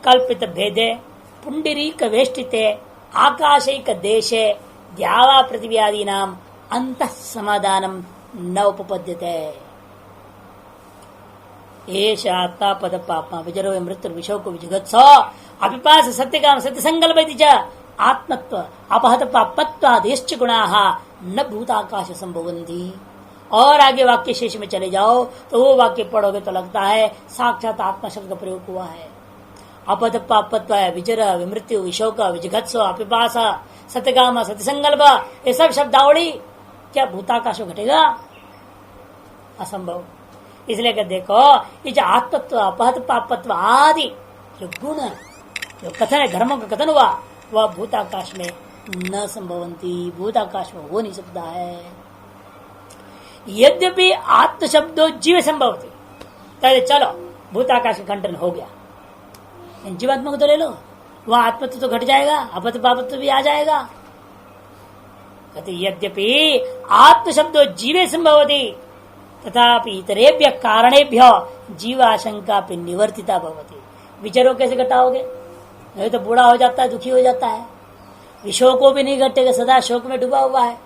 कल्पित भेदे पुंडरीक वेष्टिते आकाशैक देशे द्यावा पृथ्वी आदि नाम अंत समाधानम न उपपद्यते। एष आत्मा पद पापा विजरो मृत्यु विशोक विजगत्स अपिपास सत्य काम सत्य संकल्प आत्मत्व अपहत पापत्वादिश्च गुणाः न भूताकाश संभवन्ति। और आगे वाक्य शेष में चले जाओ तो वो वाक्य पढ़ोगे तो लगता है साक्षात आत्मा शब्द का प्रयोग हुआ है। अपद पापत्व विजर विमृत्यु विशोक विजगत्स अपिपास सत्यकाम सत्य संकल्प ये सब शब्दावली क्या भूताकाश घटेगा? असंभव। इसलिए कि देखो ये जो आत्मत्व अपहत पापत्व आदि जो गुण जो कथन है धर्मों का कथन हुआ वह भूताकाश में न संभवंती, भूताकाश में हो नहीं सकता है। यद्यपि आत्म शब्दों जीव संभवती, तो चलो भूताकाश का खंडन हो गया, जीवात्मा को तो ले लो, वह आत्मत्व तो घट जाएगा, अपत पापत्व भी आ जाएगा। कहते यद्यपि आत्म शब्दों जीवे संभवती तथापि इतरेभ्य कारणेभ्य जीवाशंका पे निवर्तिता भवती। विचारों कैसे घटाओगे? नहीं तो बूढ़ा हो जाता है, दुखी हो जाता है, विषयों को भी नहीं घटेगा, सदा शोक में डूबा हुआ है।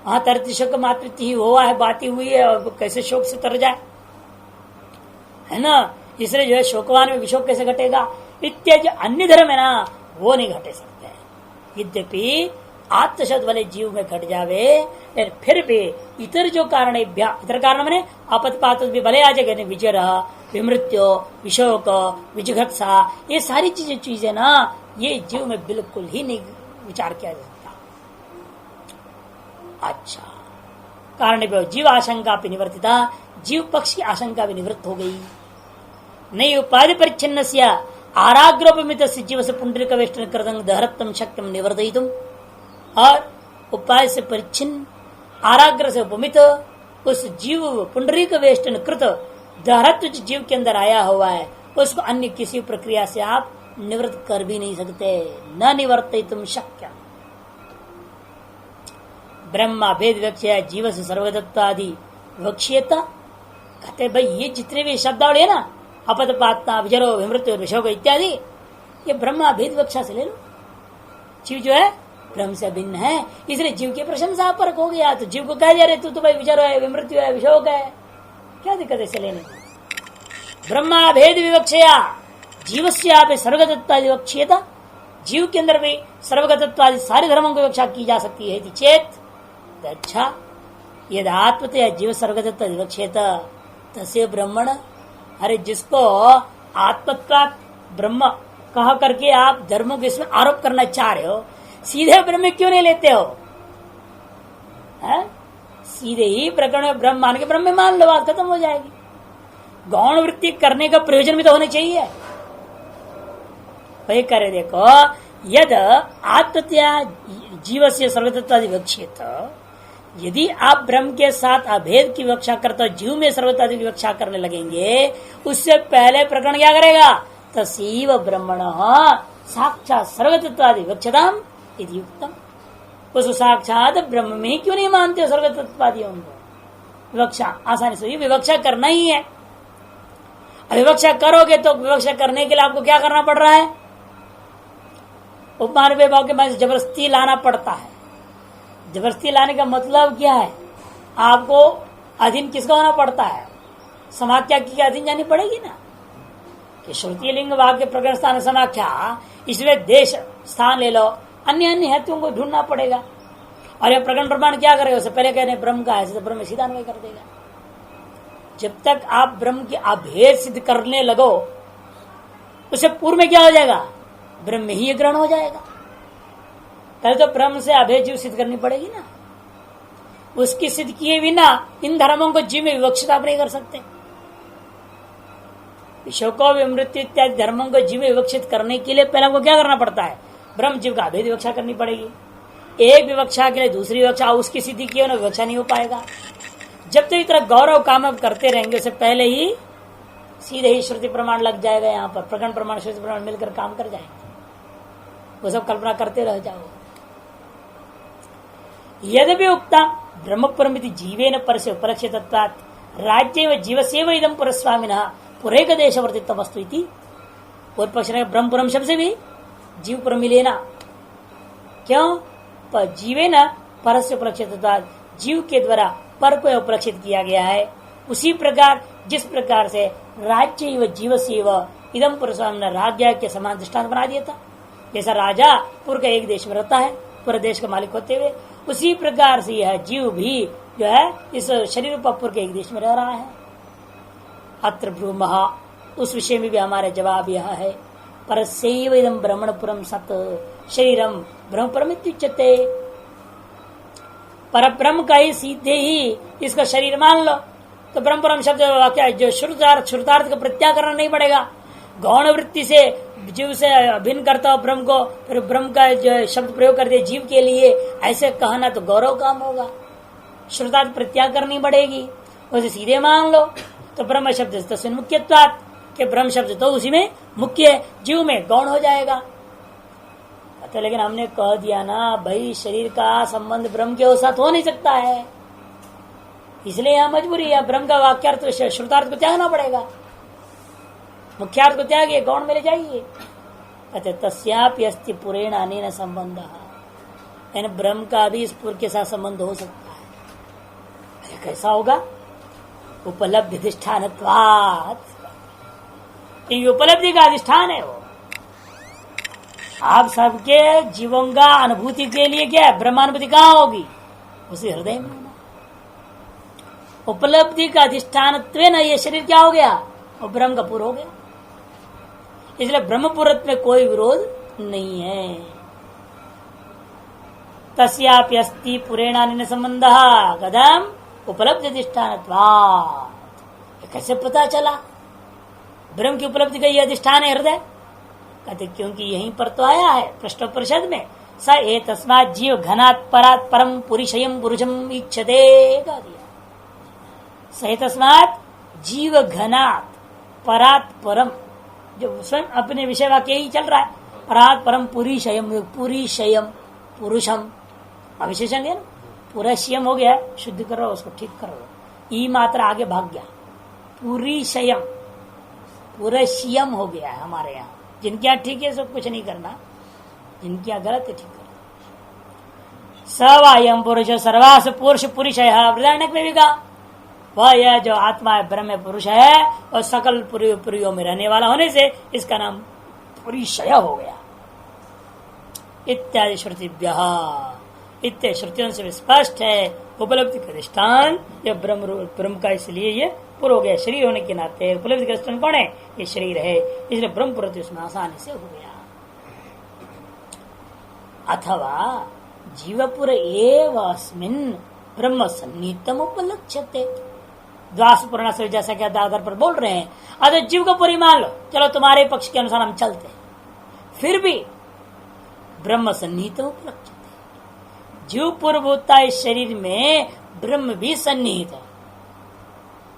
वहां तरती शोक मातृति ही हुआ है, बाती हुई है, और कैसे शोक से तर जाए, है ना। इसलिए जो है शोकवान में विशोक कैसे घटेगा? इत्यादि अन्य धर्म है ना, वो नहीं घटे सकते हैं। यद्यपि आत्मशब्द वाले जीव में घट जावे, फिर भी इतर जो कारण इतर कारण मैंने आपत्पात भी भले आ जाएगा, विजय विमृत्यो विशोक विजुगत्सा ये सारी चीजें ना ये जीव में बिल्कुल ही नहीं विचार किया जा सकता। अच्छा, कारण जीव आशंका पे निवर्तिता, जीव पक्ष की आशंका भी निवृत्त हो गई। नहीं उपाधि परिच्छिन्न से आराग्रोपमित जीव से पुंडरीक वेष्टन कृतं दहरत्वं शक्यं निवर्तयितुम्। और उपाय से परिच्छिन्न आराग्र से उपमित उस जीव पुंडरीक वेष्टन कृत दहरत्व जीव के अंदर आया हुआ है, उसको अन्य किसी प्रक्रिया से आप निवृत्त कर भी नहीं सकते। न निवर्तयितुं शक्य। ब्रह्मा भेद विवक्ष्य जीव से सर्वदत्तादि विवक्ष्यता। कहते भाई ये जितने भी शब्दावली है ना, अपदपात्ता विजरो विमृत्यु विशोक इत्यादि, ये ब्रह्मा भेद विवक्षा से ले लो। जीव जो है ब्रह्म से भिन्न है, इसलिए जीव की प्रशंसा परक हो गया। तो जीव को कह जा रहे तू तो भाई विजरो है, विमृत्यु है, विशोक है, क्या दिक्कत है इसे लेने में? ब्रह्मा भेद विवक्षया जीव से सर्वगतत्वादि विवक्षीयता। जीव के अंदर भी सर्वगतत्वादि सारे धर्मों की विवक्षा की जा सकती है। चेत अच्छा यद आत्मतया जीव सर्वगतत्वादि विवक्षेत तस्य ब्रह्मण, अरे जिसको आत्मत्वात् ब्रह्म कह करके आप धर्मों के इसमें आरोप करना चाह रहे हो, सीधे ब्रह्म क्यों नहीं लेते हो? सीधे ही प्रकरण में ब्रह्म मान के ब्रह्म में मान लो, बात खत्म हो जाएगी। गौण वृत्ति करने का प्रयोजन भी तो होना चाहिए। वही करे देखो, यद आत्मत्या जीव से सर्वतत्वादि विवक्षित, यदि आप ब्रह्म के साथ अभेद की विवक्षा करते हो, जीव में सर्वतत्वादि की विवक्षा करने लगेंगे, उससे पहले प्रकरण क्या करेगा? तसीव ब्रह्मण साक्षात सर्वतत्वादि विवक्षताम इति युक्तम। उस साक्षात ब्रह्म में क्यों नहीं मानते हो सर्वतत्वादियों को? विवक्षा आसानी से विवक्षा करना ही है। विवक्षा करोगे तो विवक्षा करने के लिए आपको क्या करना पड़ रहा है? उपमान विभाग के बाद जबरदस्ती लाना पड़ता है। जबरदस्ती लाने का मतलब क्या है? आपको अधीन किसका होना पड़ता है? समाख्या की अधीन जानी पड़ेगी ना, कि श्रुति लिंग वाक्य प्रकरण स्थान समाख्या, इसमें देश स्थान ले लो, अन्य अन्य हेतुओं को ढूंढना पड़ेगा। और यह प्रकरण प्रमाण क्या करेगा? उससे पहले कहने ब्रह्म का है तो ब्रह्म सीधा अन्वय कर देगा। जब तक आप ब्रह्म के अभेद सिद्ध करने लगो, उससे पूर्व में क्या हो जाएगा? ब्रह्म में ही ग्रहण हो जाएगा। पहले तो ब्रह्म से अभेद जीव सिद्ध करनी पड़ेगी ना। उसकी सिद्ध किए बिना इन धर्मों को जीव में विवक्षित आप नहीं कर सकते। विषयों को विमृत्यु इत्यादि धर्मों को जीव में विवक्षित करने के लिए पहले आपको क्या करना पड़ता है? ब्रह्म जीव का अभेद विवक्षा करनी पड़ेगी। एक विवक्षा के लिए दूसरी विवक्षा, उसकी सिद्धि की ना विवक्षा नहीं हो पाएगा। जब तक इतना गौरव काम करते रहेंगे, उससे पहले ही सीधे ही श्रुति प्रमाण लग जाएगा। यहाँ पर प्रकरण प्रमाण श्रुति प्रमाण मिलकर काम कर जाएंगे। वो सब कल्पना करते रह जाओ। यद्यपि उक्ता ब्रह्मपुरमिति जीवेन परस्य उपलक्ष्यत्वात् राज्य जीवसेव इदं पुरस्वामिनः पुरेक देशवर्तित्व वस्तु इति। और पक्ष ब्रह्मपुरम शब्द से भी जीव पर मिलेना। क्यों? पर जीवे न परस्य उपलक्षित, जीव के द्वारा पर को उपलक्षित किया गया है। उसी प्रकार जिस प्रकार से राज्य जीव से इदम पुरस्वामी ने राज्य के समान दृष्टांत बना दिया था। जैसा राजा पूर्व का एक देश में रहता है, पूरे देश का मालिक होते हुए, उसी प्रकार से यह जीव भी जो है इस शरीर पर पूर्व के एक देश में रह रहा है। अत्र ब्रूमहा, उस विषय में भी हमारे जवाब यह है, परस्यैव इदं ब्रह्मणपुरम सत शरीरम ब्रह्मपुरम इत्युच्यते। पर ब्रह्म का ही सीधे ही इसका शरीर मान लो तो ब्रह्मपुरम शब्द वाक्य जो श्रुतार्थ का प्रत्याग करना नहीं पड़ेगा। गौण वृत्ति से जीव से भिन्न करता हो ब्रह्म को, फिर ब्रह्म का जो शब्द प्रयोग कर दे जीव के लिए, ऐसे कहना तो गौरव काम होगा। श्रुतार्थ प्रत्याग करनी पड़ेगी, उसे सीधे मान लो तो ब्रह्म शब्द तस्मिन् मुख्यत्वात्, के ब्रह्म शब्द तो उसी में मुख्य है, जीव में गौण हो जाएगा। तो लेकिन हमने कह दिया ना भाई, शरीर का संबंध ब्रह्म के साथ हो नहीं सकता है, इसलिए यह मजबूरी है। ब्रह्म का वाक्यार्थ श्रुतार्थ को त्यागना पड़ेगा, मुख्यार्थ को त्यागिए, गौण में ले जाइए। कहते तस्यापि अस्ति पुरेण अनेन संबंध, यानी ब्रह्म का भी इस पुर के साथ संबंध हो सकता है। कैसा होगा? उपलब्धि अधिष्ठानत्वात्, उपलब्धि का अधिष्ठान है वो। आप सबके जीवों का अनुभूति के लिए क्या है? ब्रह्मानुभूति कहाँ होगी? उसी हृदय में होना। उपलब्धि का अधिष्ठानत्व न ये शरीर क्या हो गया? वो ब्रह्म का पुर हो गया। इसलिए ब्रह्मपुरत्व में कोई विरोध नहीं है। तस्यापि अस्ति पुरेणानेन संबंध कदम उपलब्धि अधिष्ठानत्वात्। कैसे पता चला ब्रह्म की उपलब्धि का ये अधिष्ठान है हृदय? कहते क्योंकि यहीं पर तो आया है प्रश्नोपनिषद में, स ए तस्मात् जीव घनात् परात् परम पुरुषयं पुरुषम इच्छते, कह दिया। स ए तस्मात् जीव घनात् परात् परम, जो स्वयं अपने विषय वाक्य ही चल रहा है, परात् परम पुरुषयम, पुरुषयम पुरुषम अविशेषण है ना, पुरुषयम हो गया, शुद्ध करो उसको, ठीक करो, ई मात्रा आगे भाग गया, पुरुषयम पुरुषयम हो गया है हमारे यहाँ। जिनके यहाँ ठीक है सब कुछ नहीं करना, जिनके यहाँ गलत है ठीक करना। सवायम पुरुष सर्वास पुरुष पुरुषय, वृदारण्यक में भी कहा वह यह जो आत्मा है ब्रह्म पुरुष है और सकल पुरियों में रहने वाला होने से इसका नाम पुरुषय हो गया। इत्यादि श्रुतिभ्यः, इत्यादि श्रुतियों से स्पष्ट है उपलब्धि का अधिष्ठान यह ब्रह्म का, इसलिए ये पूर्व हो गया शरीर होने के नाते उपलब्धि का दृष्टांत कौन है? ये शरीर है, इसलिए ब्रह्म प्रति उसमें आसानी से हो गया। अथवा जीवपुर एव अस्मिन् ब्रह्म सन्निहितम उपलक्ष्यते। द्वासपूर्ण से जैसा कि आधार पर बोल रहे हैं, अरे जीव को पूरी मान लो, चलो तुम्हारे पक्ष के अनुसार हम चलते हैं, फिर भी ब्रह्म सन्निहितम उपलक्ष्यते। जीव पूर्वभूता इस शरीर में ब्रह्म भी सन्निहित है,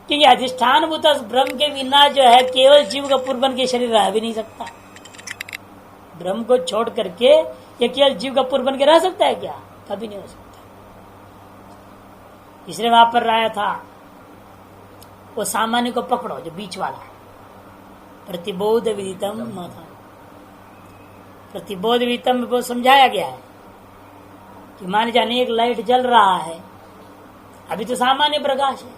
क्योंकि अधिष्ठान भूत ब्रह्म के बिना जो है केवल जीव का पूर्व बन के शरीर रह भी नहीं सकता। ब्रह्म को छोड़ करके ये केवल जीव का पूर्व बन के रह सकता है क्या? कभी नहीं हो सकता। इसलिए वहां पर रहा था वो सामान्य को पकड़ो जो बीच वाला है, प्रतिबोध विदितम मथन। प्रतिबोध विदितम में समझाया गया है कि मान जाने एक लाइट जल रहा है, अभी तो सामान्य प्रकाश है,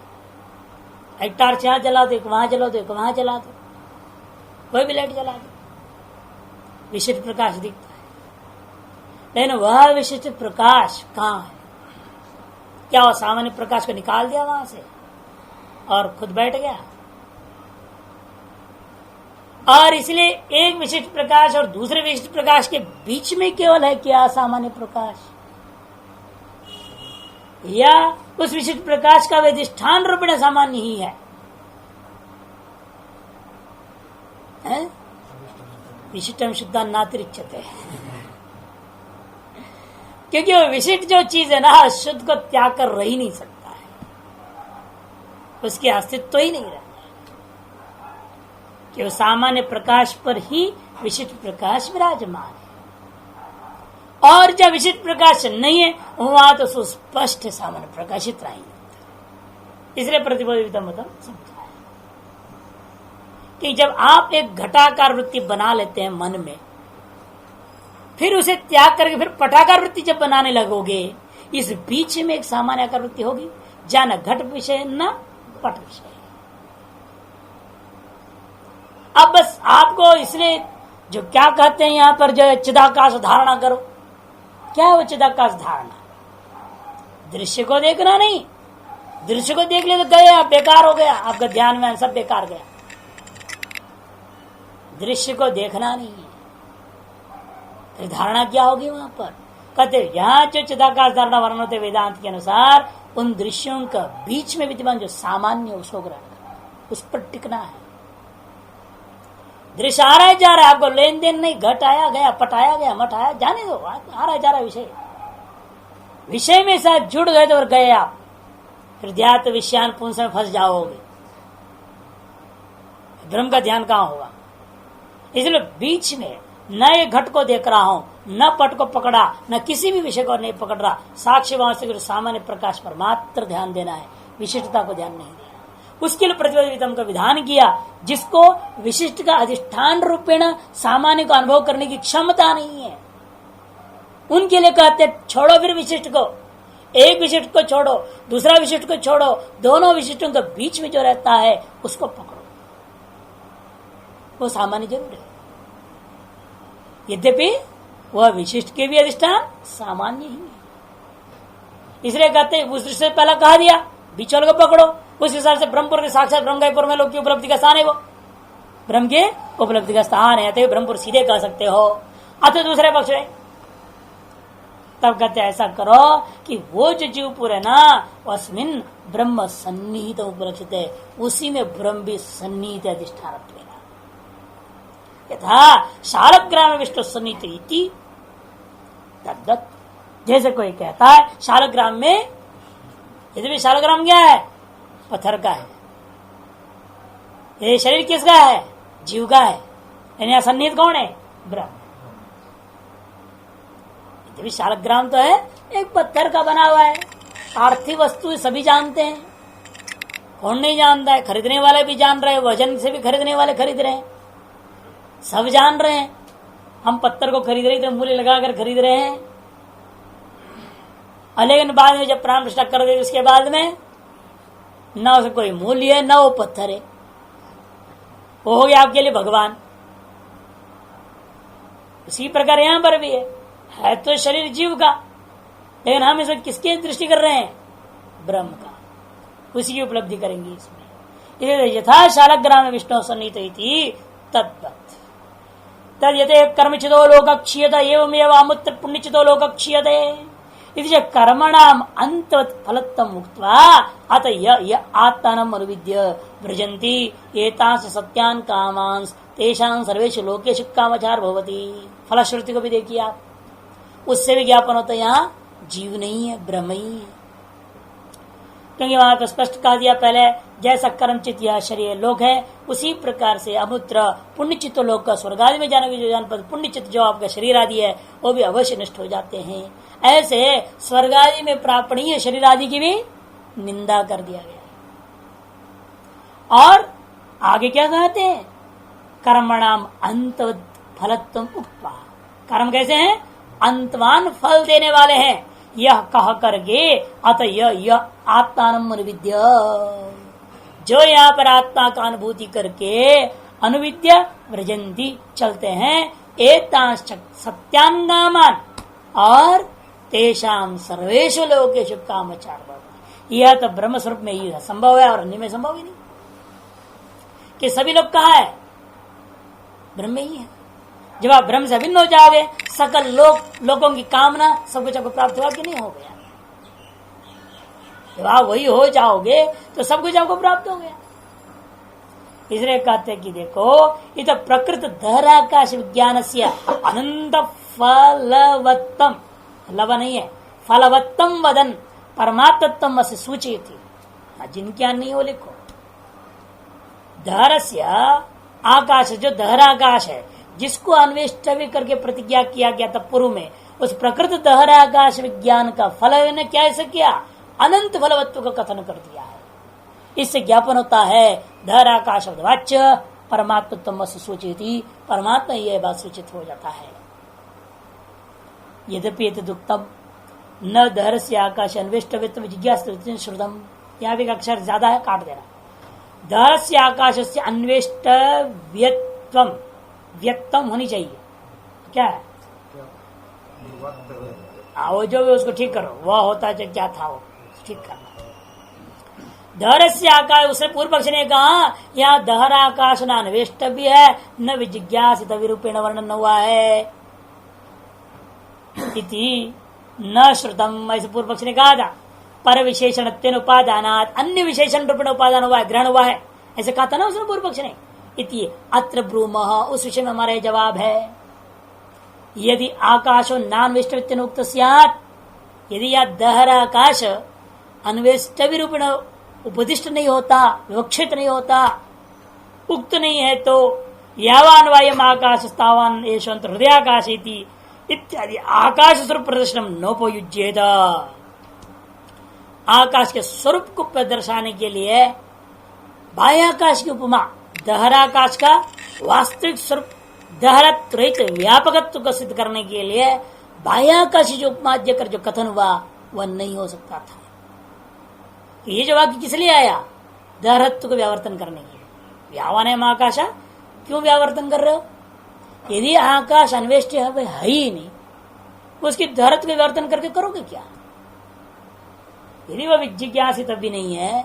एक टार्च यहां जला दो, एक वहां जला दो, एक वहां जला दो, कोई भी लाइट जला दो, विशिष्ट प्रकाश दिखता है। लेकिन वह विशिष्ट प्रकाश कहाँ है? क्या वो सामान्य प्रकाश को निकाल दिया वहां से और खुद बैठ गया? और इसलिए एक विशिष्ट प्रकाश और दूसरे विशिष्ट प्रकाश के बीच में केवल है क्या सामान्य प्रकाश, या उस विशिष्ट प्रकाश का अधिष्ठान रूपेण सामान्य ही है? विशिष्टम शुद्धा नातिरिच्यते। क्योंकि वो विशिष्ट जो चीज है ना, शुद्ध को त्याग कर रह ही नहीं सकता है, उसके अस्तित्व तो ही नहीं रहता कि वो सामान्य प्रकाश पर ही विशिष्ट प्रकाश विराजमान है। और जब विशिष्ट प्रकाश नहीं है वहां तो सुस्पष्ट सामान्य प्रकाशित नहीं होता। इसलिए प्रतिबोधिता मतलब समझाया कि जब आप एक घटाकार वृत्ति बना लेते हैं मन में, फिर उसे त्याग करके फिर पटाकार वृत्ति जब बनाने लगोगे, इस बीच में एक सामान्य आकार वृत्ति होगी, जहां न घट विषय न पट विषय। अब बस आपको इसलिए जो क्या कहते हैं यहां पर जो चिदाकाश धारणा करो, क्या है वो चिदाकाश धारणा? दृश्य को देखना नहीं, दृश्य को देख ले तो गए आप, बेकार हो गया, आपका ध्यान में सब बेकार गया। दृश्य को देखना नहीं है, फिर धारणा क्या होगी वहां पर? कहते यहां जो चिदाकाश धारणा वर्णन होते वेदांत के अनुसार, उन दृश्यों का बीच में विद्यमान जो सामान्य उसको ग्रहण करना, उस पर टिकना है। दृश्य आ रहा है जा रहा है, आपको लेन देन नहीं, घट आया गया, पटाया गया, मठ आया, जाने दो, आ रहा है जा रहा है विषय। विषय में साथ जुड़ गए तो और गए आप, फिर ध्यात विषयान पुंस में फंस जाओगे, ब्रह्म का ध्यान कहां होगा? इसलिए बीच में न ये घट को देख रहा हूं, न पट को पकड़ा, न किसी भी विषय को नहीं पकड़ रहा, साक्ष्य वास्तविक सामान्य प्रकाश पर मात्र ध्यान देना है, विशिष्टता को ध्यान नहीं देना। उसके लिए प्रतिबोधितम का विधान किया, जिसको विशिष्ट का अधिष्ठान रूपेण सामान्य को अनुभव करने की क्षमता नहीं है, उनके लिए कहते छोड़ो फिर विशिष्ट को, एक विशिष्ट को छोड़ो, दूसरा विशिष्ट को छोड़ो, दोनों विशिष्टों के बीच में जो रहता है उसको पकड़ो, वो सामान्य जरूर है। यद्यपि वह विशिष्ट के भी अधिष्ठान सामान्य ही है। इसलिए कहते हैं उस दृष्टि से पहला कहा दिया बीच वाले को पकड़ो, उस हिसाब से ब्रह्मपुर के साक्षात ब्रह्मपुर में लोग की उपलब्धि का स्थान है, वो ब्रह्म के उपलब्धि का स्थान है, तो ब्रह्मपुर सीधे कह सकते हो। अतः दूसरे पक्ष में तब कहते ऐसा करो कि वो जो जीवपुर है ना, अस्मिन ब्रह्म सन्निहित उपलक्षित है, उसी में ब्रह्म भी सन्निहित अधिष्ठान यथा शालग्राम विष्णु सन्निहित इति तद्दत्। जैसे कोई कहता है शालग्राम में, यदि भी शालग्राम क्या है? पत्थर का है। ये शरीर किसका है? जीव का है। यानी सन्निहित कौन है? ब्रह्म। यदि भी शालग्राम तो है, एक पत्थर का बना हुआ है, पार्थिव वस्तु सभी जानते हैं, कौन नहीं जानता है? खरीदने वाले भी जान रहे हैं, वजन से भी खरीदने वाले खरीद रहे हैं, सब जान रहे हैं। हम पत्थर को खरीद रहे थे, मूल्य लगाकर खरीद रहे हैं, लेकिन बाद में जब प्राण प्रतिष्ठा कर दे उसके बाद में न उसे कोई मूल्य है, न वो पत्थर है, वो हो गया आपके लिए भगवान। उसी प्रकार यहां पर भी है तो शरीर जीव का, लेकिन हम इसमें किसकी दृष्टि कर रहे हैं? ब्रह्म का। उसी की उपलब्धि करेंगे इसमें। यथा शालग्राम विष्णु सन्नीत तद्वत् तद यते कर्मचितो लोक क्षीयते एवमेव अमुत्र पुण्यचितो लोक क्षीयते इति कर्मणाम अंतवत् फलत्वम् उक्त्वा अत य आत्मानम् अनुविद्य व्रजन्ति एतांस सत्यान् कामांस तेषां सर्वेषु लोकेषु कामचार भवति। फलश्रुति को भी देखिए आप, उससे भी ज्ञापन होता है यहाँ जीव नहीं है, ब्रह्म ही है। क्योंकि वहां पर स्पष्ट कहा दिया पहले, जैसा कर्मचित यह शरीर लोक है, उसी प्रकार से अमुत्र पुण्यचित्त लोक का स्वर्ग आदि में जाने की जो जानपद पुण्यचित्त जो आपका शरीर आदि है वो भी अवश्य नष्ट हो जाते हैं। ऐसे स्वर्ग आदि में प्रापणीय शरीर आदि की भी निंदा कर दिया गया। और आगे क्या कहते हैं, कर्मणाम अंत फलत्वम् उक्त्वा, कर्म कैसे हैं, अंतवान फल देने वाले हैं, यह कह करके अत यह आत्मानम् अनुविद्य, जो यहाँ पर आत्मा का अनुभूति करके अनुविद्य व्रजंती चलते हैं, एतांश्च सत्यान्नामान और तेषाम सर्वेषु लोकेषु कामचार भवति। यह तो ब्रह्म स्वरूप में ही संभव है और अन्य में संभव ही नहीं कि सभी लोग कहा है, ब्रह्म ही है। जब आप ब्रह्म से अभिन्न हो जाओगे, सकल लोगों की कामना सब कुछ आपको प्राप्त हुआ कि नहीं हो गया। जब आप वही हो जाओगे तो सब कुछ आपको प्राप्त हो गया। इसलिए कहते कि देखो, ये तो प्रकृत धराकाश विज्ञान से अनंत फलवत्तम, लव नहीं है, फलवत्तम वदन परमात्म से सूचित, जिनके नहीं हो लिखो। धरस्य आकाश, जो दहराकाश है जिसको अन्वेष्टव्य करके प्रतिज्ञा किया गया था पूर्व में, उस प्रकृत दहराकाश विज्ञान का फल ने क्या ऐसा किया, अनंत फलवत्व का कथन कर दिया है। इससे ज्ञापन होता है दहराकाश वाच्य परमात्म से सूचित, परमात्मा यह बात सूचित हो जाता है। यद्यपि दुक्तम न दहर से आकाश अन्वेष्टव्य जिज्ञासा श्रुतम, यहाँ भी अक्षर ज्यादा है, काट देना। दहर से आकाश से अन्वेष्टव्यत्वम, व्यक्तम होनी चाहिए, क्या है वो जो भी उसको ठीक करो, वह होता है जो क्या था वो ठीक करना। दहर से आकाश, उसने पूर्व पक्ष ने कहा यहाँ दहर आकाश न अन्वेष्टव्य है न विजिज्ञासित विरूपेण वर्णन हुआ है इति न श्रुतम, ऐसे पूर्व पक्ष ने कहा था। पर विशेषण उपादानात, अन्य विशेषण रूपेण उपादान हुआ है, ग्रहण हुआ है, ऐसे कहा था ना उसने पूर्व पक्ष ने। इति अत्र ब्रूमः, उस विषय में हमारा जवाब है, यदि आकाशो नान्वेष्टव्य उक्त स्यात्, यदि यह दहर आकाश अन्वेष्टव्य रूपेण उपदिष्ट नहीं होता, विवक्षित नहीं होता, उक्त नहीं है, तो यावान वायम आकाश तावान एषवंत हृदयाकाश इत्यादि आकाश स्वरूप प्रदर्शनम नोपयुज्येत। आकाश के स्वरूप को प्रदर्शाने के लिए बाह्याकाश की उपमा दहराकाश का वास्तविक स्वरूप दहरत्व रहित व्यापकत्व को सिद्ध करने के लिए बाह्याकाश जो उपमा देकर जो कथन हुआ वह नहीं हो सकता था। ये जो वाक्य किस लिए आया, दहरत्व को व्यावर्तन करने के लिए। व्यावान है आकाशा, क्यों व्यावर्तन कर रहे हो, यदि आकाश अन्वेष्ट है ही नहीं, उसकी दहरत्व को व्यावर्तन करके करोगे क्या। यदि वह जिज्ञासित भी नहीं है,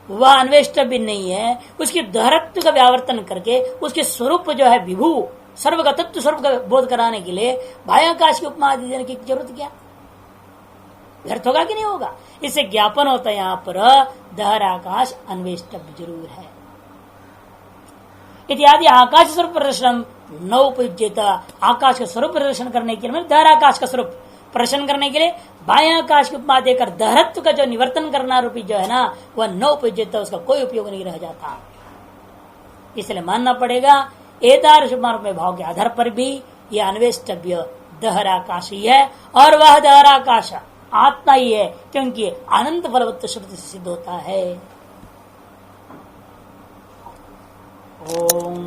वह अन्वेष्ट भी नहीं है, उसकी दहरत्व का व्यावर्तन करके उसके स्वरूप जो है विभू सर्वगतत्व स्वरूप का बोध कराने के लिए बाह्याकाश की उपमा आदि देने की जरूरत क्या, व्यर्थ होगा कि नहीं होगा। इससे ज्ञापन होता है यहाँ पर दहराकाश अन्वेष्टव्य जरूर है। इत्यादि आकाश स्वरूप प्रदर्शन न उपयुज्यता, आकाश का स्वरूप प्रदर्शन करने के लिए दहराकाश का स्वरूप प्रदर्शन करने के लिए बाह्याकाश की उपमा देकर दहरत्व का जो निवर्तन करना रूपी जो है ना, वह न उपयुज्यता, उसका कोई उपयोग नहीं रह जाता। इसलिए मानना पड़ेगा एतादृश मार्ग में भाव के आधार पर भी यह अन्वेष्टव्य दहराकाश ही है, और वह दहराकाश आत्मा ही है, क्योंकि अनंत फलवत्व श्रुति से सिद्ध होता है। ओम।